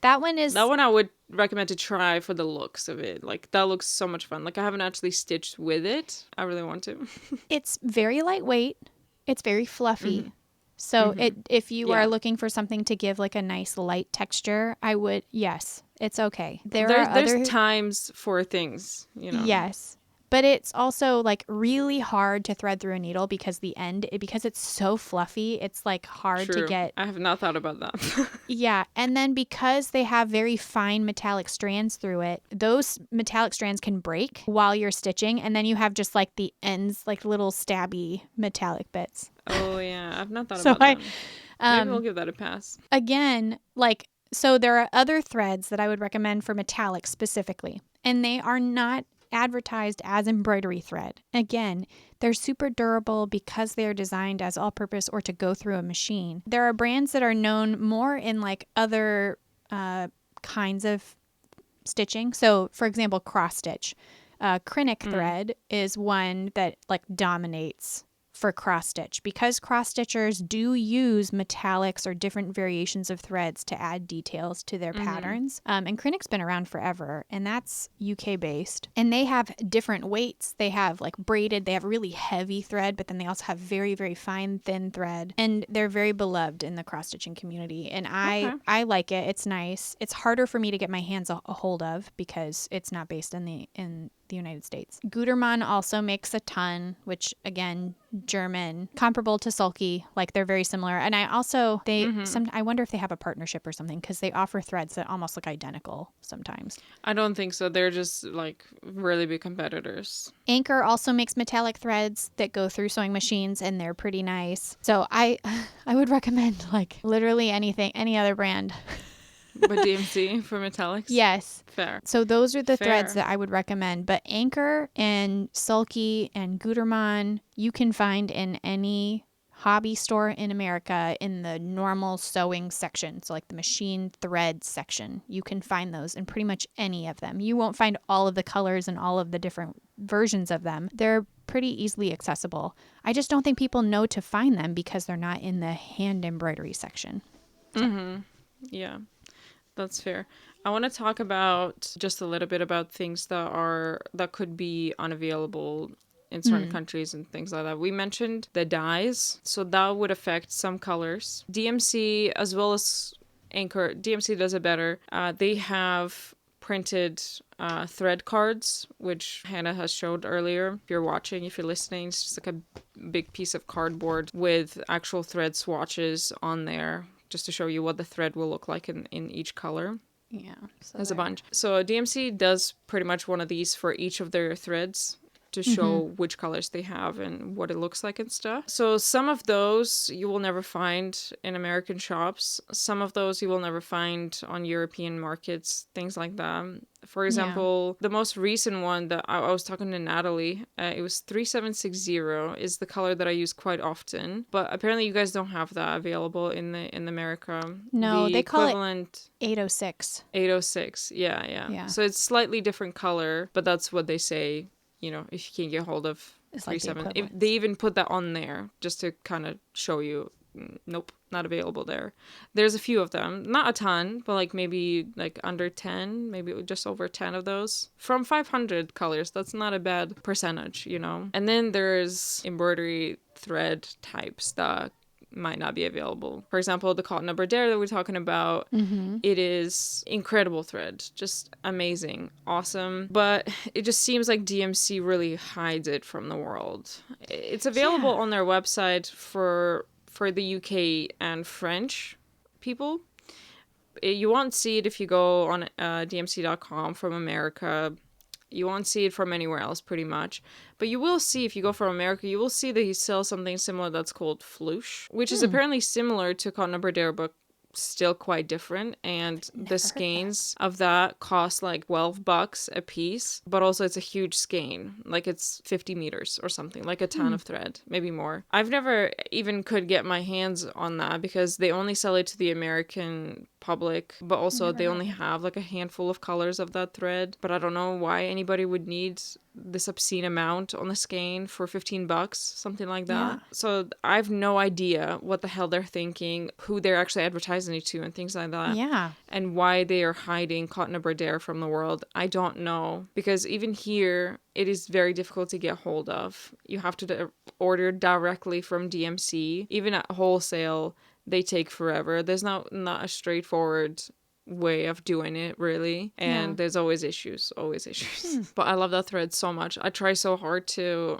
That one is... That one I would recommend to try for the looks of it. Like, that looks so much fun. Like, I haven't actually stitched with it. I really want to. It's very lightweight. It's very fluffy. So if you are looking for something to give like a nice light texture, I would... Yes, it's okay. There's times for things, you know. Yes. But it's also like really hard to thread through a needle because because it's so fluffy, it's like hard to get. I have not thought about that. Yeah. And then because they have very fine metallic strands through it, those metallic strands can break while you're stitching. And then you have just like the ends, like little stabby metallic bits. Oh, yeah. I've not thought about that. Maybe we'll give that a pass. Again, so there are other threads that I would recommend for metallic specifically. And they are not advertised as embroidery thread. Again, they're super durable because they're designed as all-purpose or to go through a machine. There are brands that are known more in like other kinds of stitching. So, for example, cross stitch. Krennic thread is one that like dominates for cross stitch because cross stitchers do use metallics or different variations of threads to add details to their patterns. And Krennic's been around forever, and that's UK based. And they have different weights. They have like braided, they have really heavy thread, but then they also have very, very fine, thin thread. And they're very beloved in the cross stitching community. And I like it. It's nice. It's harder for me to get my hands a hold of because it's not based in the United States. Gutermann also makes a ton, which again, German, comparable to sulky, like they're very similar. And I also, I wonder if they have a partnership or something, because they offer threads that almost look identical sometimes. I don't think so. They're just like really big competitors. Anchor also makes metallic threads that go through sewing machines, and they're pretty nice. So I would recommend like literally anything, any other brand. But DMC for metallics? Yes. Fair. So those are the Fair. threads that I would recommend. But Anchor and Sulky and Gutermann, you can find in any hobby store in America in the normal sewing section. So like the machine thread section. You can find those in pretty much any of them. You won't find all of the colors and all of the different versions of them. They're pretty easily accessible. I just don't think people know to find them because they're not in the hand embroidery section. So. Yeah. That's fair. I want to talk about just a little bit about things that could be unavailable in certain countries and things like that. We mentioned the dyes, so that would affect some colors. DMC as well as Anchor, DMC does it better. They have printed thread cards, which Hannah has showed earlier. If you're watching, if you're listening, it's just like a big piece of cardboard with actual thread swatches on there, just to show you what the thread will look like in each color. Yeah. So there's a bunch. So DMC does pretty much one of these for each of their threads to show which colors they have and what it looks like and stuff. So some of those you will never find in American shops. Some of those you will never find on European markets, things like that. For example, the most recent one that I was talking to Natalie, it was 3760 is the color that I use quite often. But apparently you guys don't have that available in America. No, they call it 806. 806, yeah. So it's slightly different color, but that's what they say. You know, if you can't get hold of 37, they even put that on there just to kind of show you, nope, not available there. There's a few of them, not a ton, but like maybe like under 10, maybe just over 10 of those from 500 colors. That's not a bad percentage, you know. And then there's embroidery thread types that might not be available. For example, the cotton Embroidery that we're talking about, it is incredible thread, just amazing, awesome, but it just seems like DMC really hides it from the world. It's available on their website for the UK and French people. You won't see it if you go on dmc.com from America. You won't see it from anywhere else, pretty much. But you will see, if you go from America, you will see that he sells something similar that's called floosh, which is apparently similar to cotton embroidery, but still quite different. And the skeins of that cost like $12 a piece, but also it's a huge skein, like it's 50 meters or something, like a ton of thread, maybe more. I've never even could get my hands on that because they only sell it to the American public, but also they only have like a handful of colors of that thread. But I don't know why anybody would need this obscene amount on the skein for $15, something like that. So I have no idea what the hell they're thinking, who they're actually advertising it to and things like that, and why they are hiding cotton embroidery from the world. I don't know, because even here it is very difficult to get hold of. You have to order directly from DMC. Even at wholesale, they take forever. There's not a straightforward way of doing it, really, and there's always issues. But I love that thread so much. I try so hard to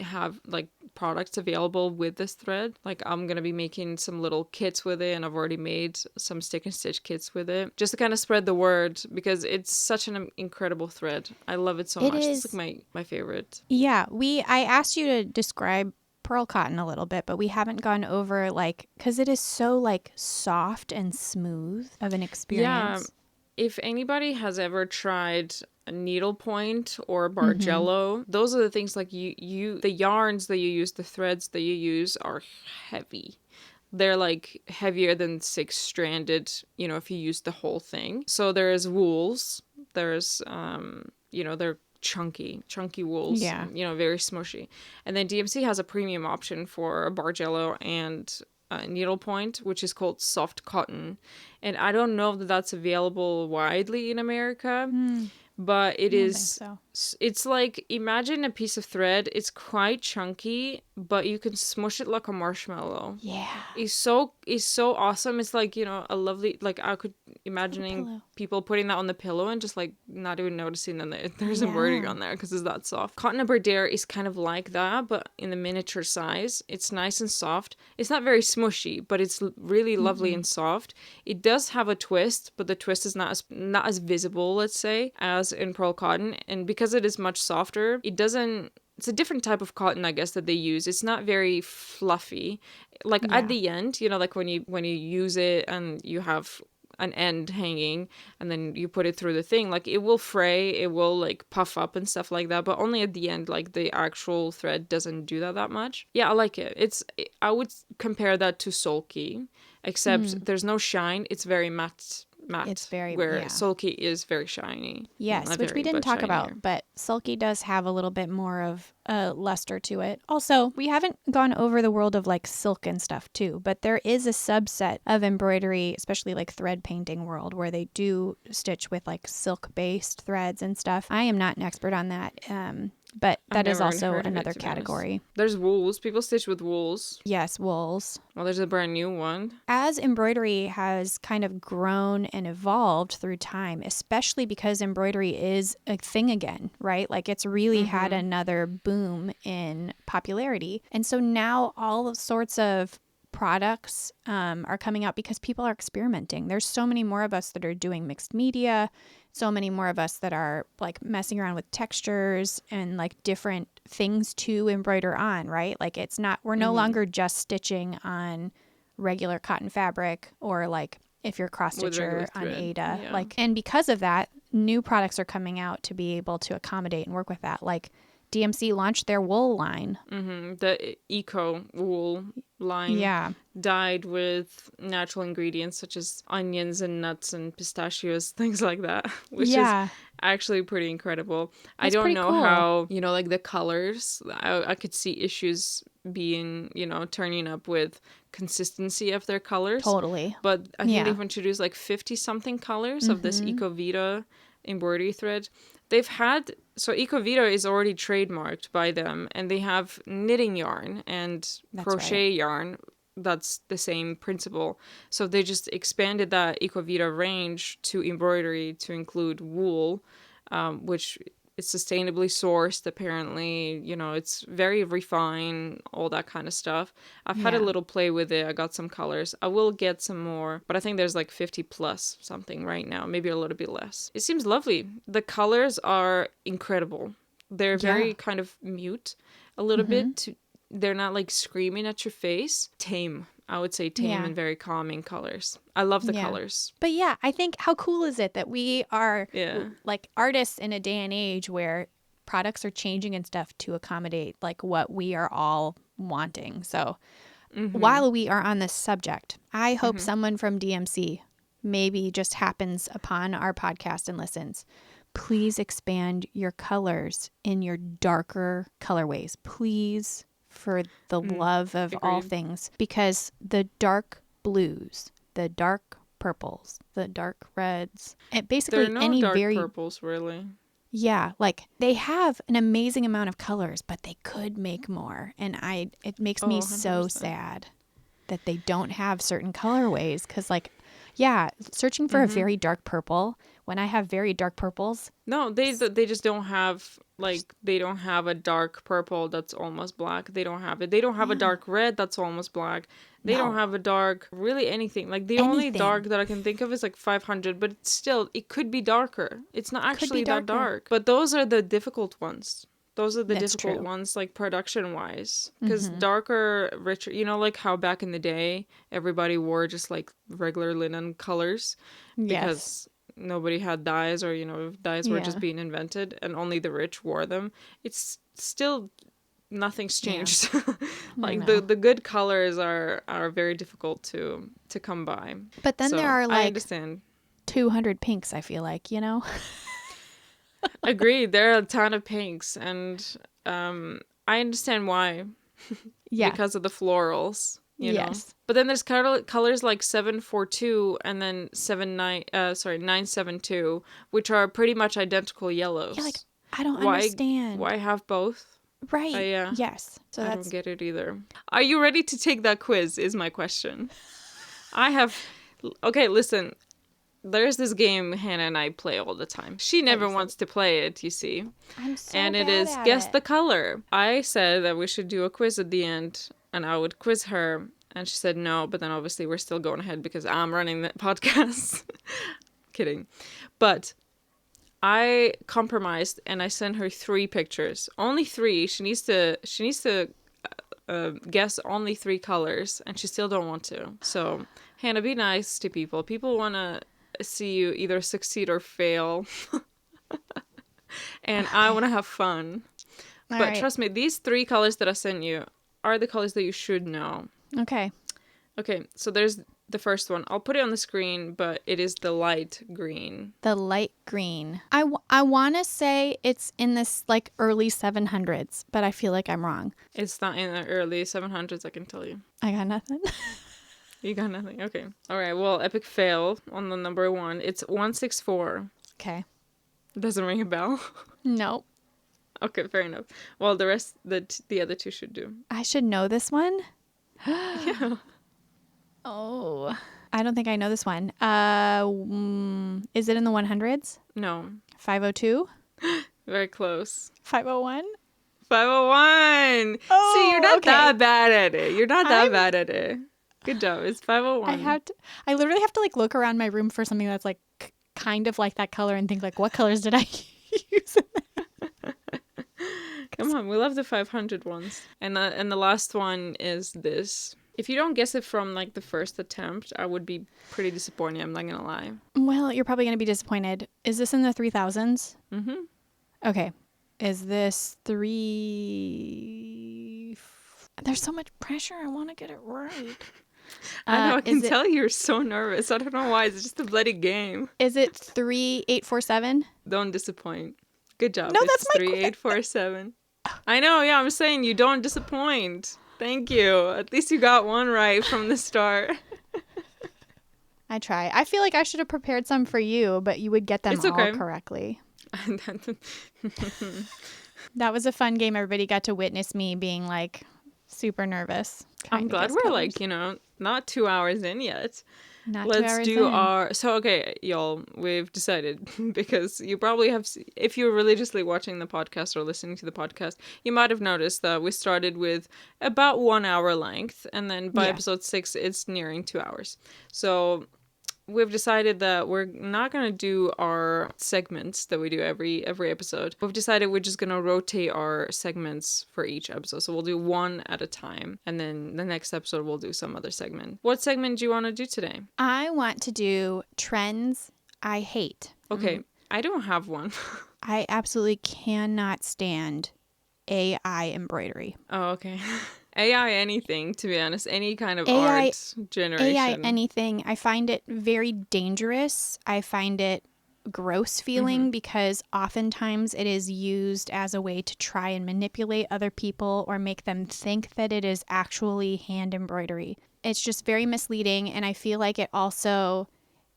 have like products available with this thread. Like I'm gonna be making some little kits with it, and I've already made some stick and stitch kits with it, just to kind of spread the word, because it's such an incredible thread. I love it so much. It's like my favorite. I asked you to describe pearl cotton a little bit, but we haven't gone over, like, because it is so like soft and smooth of an experience. If anybody has ever tried a needlepoint or Bargello, those are the things, like you the yarns that you use, the threads that you use are heavy. They're like heavier than 6-stranded, you know, if you use the whole thing. So there's wools, there's they're chunky wools, very smushy. And then DMC has a premium option for Bargello and needlepoint, which is called soft cotton, and I don't know that that's available widely in America, but it is. It's like, imagine a piece of thread. It's quite chunky but you can smush it like a marshmallow. Yeah. Is so awesome. It's like, a lovely, like, I could Little imagining pillow. people putting that on the pillow and just like not even noticing that there's Yeah. embroidery on there because it's that soft. Cotton embroidery is kind of like that, but in the miniature size. It's nice and soft. It's not very smushy, but it's really lovely and soft. It does have a twist, but the twist is not as visible, let's say, as in pearl cotton. And because it is much softer, it's a different type of cotton, I guess, that they use. It's not very fluffy. Like Yeah. at the end, like when you use it and you have an end hanging and then you put it through the thing, like it will fray, it will like puff up and stuff like that, but only at the end. Like the actual thread doesn't do that much. Yeah, I like it. I would compare that to sulky, except there's no shine. It's very matte. It's very, where yeah. sulky is very shiny. Yes, Not which we very, didn't but talk shinier. about, but sulky does have a little bit more of luster to it. Also, we haven't gone over the world of like silk and stuff too, but there is a subset of embroidery, especially like thread painting world, where they do stitch with like silk-based threads and stuff. I am not an expert on that, but that is never also heard of it, another to be honest. category. There's wools. People stitch with wools. Yes, wools. Well, there's a brand new one. As embroidery has kind of grown and evolved through time, especially because embroidery is a thing again, right? Like it's really had another boom in popularity. And so now all sorts of products are coming out because people are experimenting. There's so many more of us that are doing mixed media, so many more of us that are like messing around with textures and like different things to embroider on, right? Like we're no longer just stitching on regular cotton fabric or like if you're cross stitcher on Ada. Yeah. Like, and because of that, new products are coming out to be able to accommodate and work with that. Like DMC launched their wool line. The eco wool line. Yeah. Dyed with natural ingredients such as onions and nuts and pistachios, things like that, which is actually pretty incredible. I don't know cool. how, like the colors, I could see issues being, turning up with consistency of their colors. Totally. But I think they've introduced like 50 something colors of this Ecovita embroidery thread. So Ecovita is already trademarked by them, and they have knitting yarn and crochet yarn. That's the same principle. So they just expanded that Ecovita range to embroidery to include wool, which is sustainably sourced, apparently. It's very refined, all that kind of stuff. I've had a little play with it. I got some colors. I will get some more, but I think there's like 50 plus something right now, maybe a little bit less. It seems lovely. The colors are incredible. They're very kind of mute a little bit. They're not like screaming at your face. Tame. I would say tame and very calming colors. I love the colors. But yeah, I think how cool is it that we are like artists in a day and age where products are changing and stuff to accommodate like what we are all wanting. So while we are on this subject, I hope someone from DMC maybe just happens upon our podcast and listens. Please expand your colors in your darker colorways. Please, for the love of all things, because the dark blues, the dark purples, the dark reds, and basically there are no any dark very purples, really. Yeah, like they have an amazing amount of colors, but they could make more, and it makes me so 100%. sad that they don't have certain colorways. Because like, searching for a very dark purple when I have very dark purples. No, they just don't have, like, they don't have a dark purple that's almost black. They don't have it. They don't have a dark red that's almost black. They don't have a dark, really anything. Like, the only dark that I can think of is like 500, but still, it could be darker. It's not actually that dark. But those are the difficult ones. Those are the difficult ones, like production-wise. Because darker, richer, like how back in the day, everybody wore just like regular linen colors. Because nobody had dyes, or, dyes were just being invented and only the rich wore them. It's still, nothing's changed. Like the good colors are very difficult to come by. But then there are like I understand 200 pinks, I feel like, Agreed. There are a ton of pinks, and I understand why. Because of the florals, you know. But then there's colors like 742 and then 972, which are pretty much identical yellows. Yeah, like I don't understand. Why have both? Right. Yeah. Yes. So I that's don't get it either. Are you ready to take that quiz is my question. Okay, listen. There's this game Hannah and I play all the time. She never wants to play it, you see. I'm so And it bad is at Guess it. the Color. I said that we should do a quiz at the end and I would quiz her. And she said no, but then obviously we're still going ahead because I'm running the podcast. Kidding. But I compromised and I sent her 3 pictures. Only 3. She needs to guess only 3 colors and she still don't want to. So, Hannah, be nice to people. People want to see you either succeed or fail. And I want to have fun. All But right. trust me, these 3 colors that I sent you are the colors that you should know. Okay. Okay, so there's the first one. I'll put it on the screen, but it is the light green. The light green. I want to say it's in this like early 700s, but I feel like I'm wrong. It's not in the early 700s, I can tell you. I got nothing. You got nothing. Okay. All right, well, epic fail on the number 1. It's 164. Okay. Doesn't ring a bell. Nope. Okay, fair enough. Well, the rest, the other 2 should do. I should know this one. Yeah. Oh. I don't think I know this one. Is it in the 100s? No. 502? Very close. 501? 501. Oh, See, you're not okay. that bad at it. You're not that bad at it. Good job. It's 501. I literally have to like look around my room for something that's like kind of like that color and think like, what colors did I use? Come on, we love the 500 ones. And the last one is this. If you don't guess it from like the first attempt, I would be pretty disappointed. I'm not gonna lie. Well, you're probably going to be disappointed. Is this in the 3000s? Mm-hmm. Okay. Is this 3... There's so much pressure. I want to get it right. I know. I can is it- tell you're so nervous. I don't know why. It's just a bloody game. Is it 3847? Don't disappoint. Good job. No, It's that's my 3847. I know. Yeah, I'm saying you don't disappoint. Thank you. At least you got one right from the start. I try. I feel like I should have prepared some for you, but you would get them It's all okay. correctly. That was a fun game. Everybody got to witness me being like super nervous. I'm glad we're like, not 2 hours in yet. Not Let's 2 hours do in. So okay, y'all, we've decided because you probably have, if you're religiously watching the podcast or listening to the podcast, you might have noticed that we started with about 1 hour length, and then by episode 6, it's nearing 2 hours. So we've decided that we're not going to do our segments that we do every episode. We've decided we're just going to rotate our segments for each episode. So we'll do one at a time, and then the next episode we'll do some other segment. What segment do you want to do today? I want to do trends I hate. Okay, I don't have one. I absolutely cannot stand AI embroidery. Oh, okay. AI anything, to be honest. Any kind of AI art generation. AI anything. I find it very dangerous. I find it gross feeling because oftentimes it is used as a way to try and manipulate other people or make them think that it is actually hand embroidery. It's just very misleading, and I feel like it also,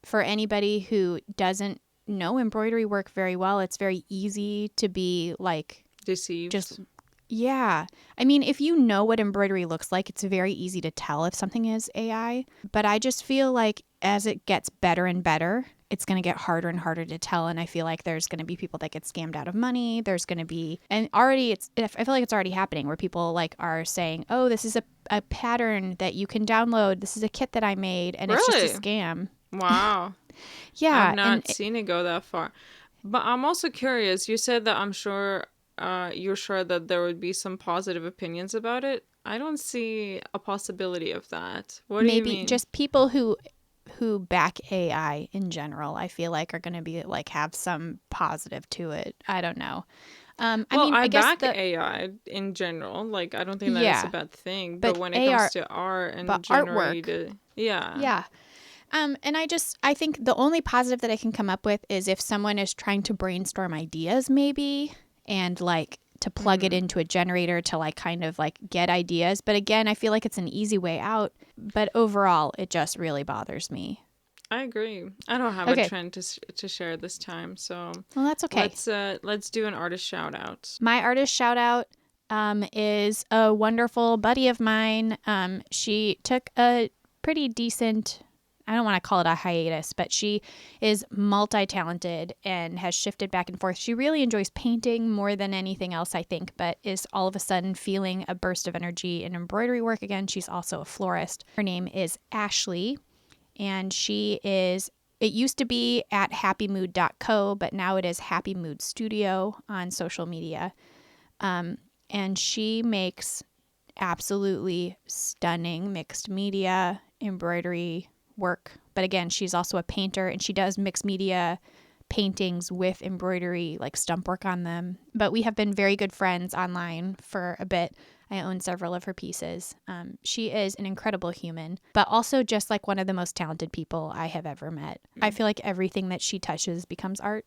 for anybody who doesn't know embroidery work very well, it's very easy to be like Deceived. Yeah. I mean, if you know what embroidery looks like, it's very easy to tell if something is AI. But I just feel like as it gets better and better, it's going to get harder and harder to tell. And I feel like there's going to be people that get scammed out of money. There's going to be, and already I feel like it's already happening where people like are saying, oh, this is a pattern that you can download. This is a kit that I made. And it's just a scam. Wow. Yeah. I've not seen it go that far. But I'm also curious. You said that you're sure that there would be some positive opinions about it. I don't see a possibility of that. What do you mean? Maybe just people who back AI in general, I feel like are going to be like have some positive to it. I don't know. I guess AI in general. Like, I don't think that it's a bad thing. But when it comes to art and generated, yeah. And I think the only positive that I can come up with is if someone is trying to brainstorm ideas, maybe, and like to plug it into a generator to like kind of like get ideas. But again, I feel like it's an easy way out. But overall, it just really bothers me. I agree. I don't have a trend to share this time, so well, that's okay. Let's do an artist shout out. My artist shout out. is a wonderful buddy of mine. She took a pretty decent, I don't want to call it a hiatus, but she is multi-talented and has shifted back and forth. She really enjoys painting more than anything else, I think, but is all of a sudden feeling a burst of energy in embroidery work again. She's also a florist. Her name is Ashley, and it used to be at happymood.co, but now it is Happy Mood Studio on social media. And she makes absolutely stunning mixed media embroidery work. But again, she's also a painter, and she does mixed media paintings with embroidery, like stump work on them. But we have been very good friends online for a bit. I own several of her pieces. She is an incredible human, but also just like one of the most talented people I have ever met. I feel like everything that she touches becomes art.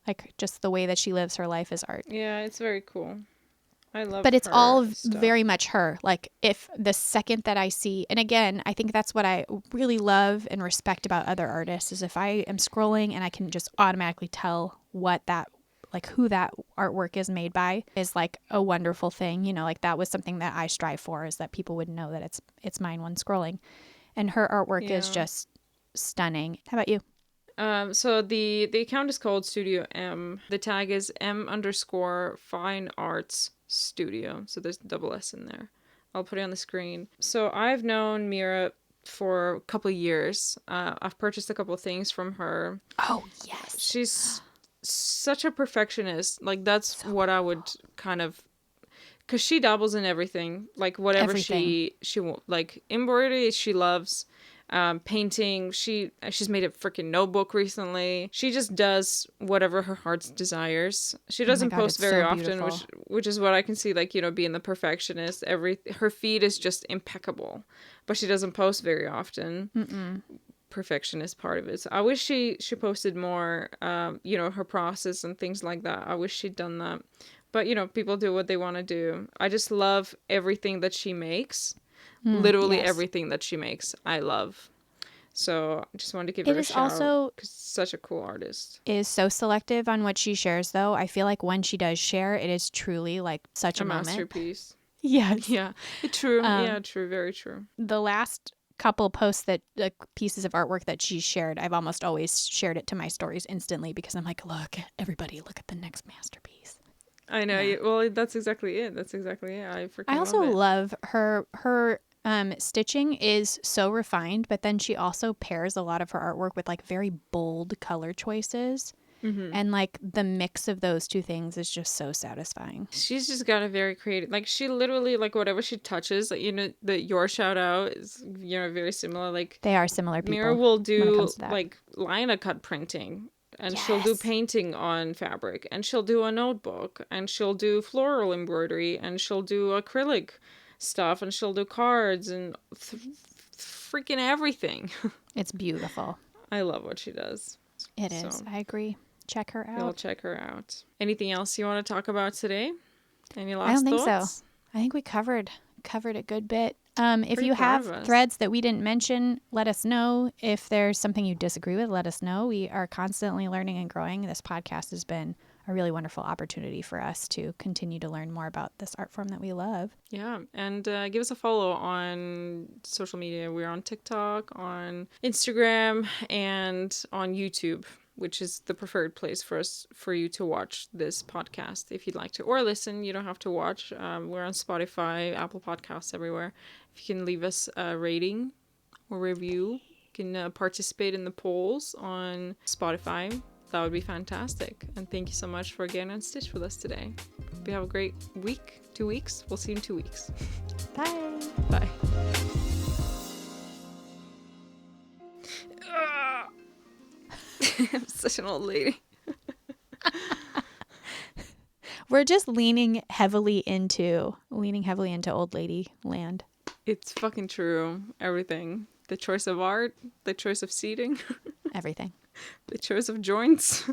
Like just the way that she lives her life is art. Yeah, it's very cool. I love But it's her all stuff. very much her. Like if the second that I see, and again, I think that's what I really love and respect about other artists is if I am scrolling and I can just automatically tell who that artwork is made by is like a wonderful thing. You know, like that was something that I strive for, is that people would know that it's mine when scrolling. And her artwork is just stunning. How about you? So the account is called Studio M. The tag is M_Fine Arts Studio. So there's a double S in there. I'll put it on the screen. So I've known Mira for a couple of years. I've purchased a couple of things from her. Oh, yes. She's such a perfectionist. Like that's so what I would kind of, because she dabbles in everything. Like whatever she like embroidery she loves. Painting, she's made a freaking notebook recently. She just does whatever her heart desires. She doesn't post very often, which is what I can see, like, you know, being the perfectionist. Her feed is just impeccable, but she doesn't post very often. Perfectionist part of it. So I wish she posted more, you know, her process and things like that. I wish she'd done that, but you know, people do what they want to do. I just love everything that she makes. Literally everything that she makes, I love. So I just wanted to give her a shout out because she's such a cool artist. Is so selective on what she shares, though. I feel like when she does share, it is truly like such a moment. Masterpiece. Yes. Yeah. True. Yeah. True. Very true. The last couple posts pieces of artwork that she shared, I've almost always shared it to my stories instantly because I'm like, look, everybody, look at the next masterpiece. I know. Yeah. Well, that's exactly it. I also love her stitching is so refined, but then she also pairs a lot of her artwork with like very bold color choices. And like the mix of those two things is just so satisfying. She's just got a very creative, like she literally, like whatever she touches, like, you know, your shout out is, you know, very similar. Like they are similar people. Mira will do like lino cut printing. And she'll do painting on fabric, and she'll do a notebook, and she'll do floral embroidery, and she'll do acrylic stuff, and she'll do cards and freaking everything. It's beautiful. I love what she does. It is. I agree. Check her out. You'll check her out. Anything else you want to talk about today? Any last I don't think thoughts? so. I think we covered a good bit. If you have threads that we didn't mention, let us know. If there's something you disagree with, let us know. We are constantly learning and growing. This podcast has been a really wonderful opportunity for us to continue to learn more about this art form that we love. Yeah, and give us a follow on social media. We're on TikTok, on Instagram, and on YouTube, which is the preferred place for you to watch this podcast if you'd like to, or listen. You don't have to watch. We're on Spotify, Apple Podcasts, everywhere. If you can leave us a rating or review, you can participate in the polls on Spotify. That would be fantastic. And thank you so much for getting on Stitch with us today. Hope you have a great week, 2 weeks. We'll see you in 2 weeks. Bye. Bye. I'm such an old lady. We're just leaning heavily into old lady land. It's fucking true. Everything. The choice of art, the choice of seating. Everything. The choice of joints.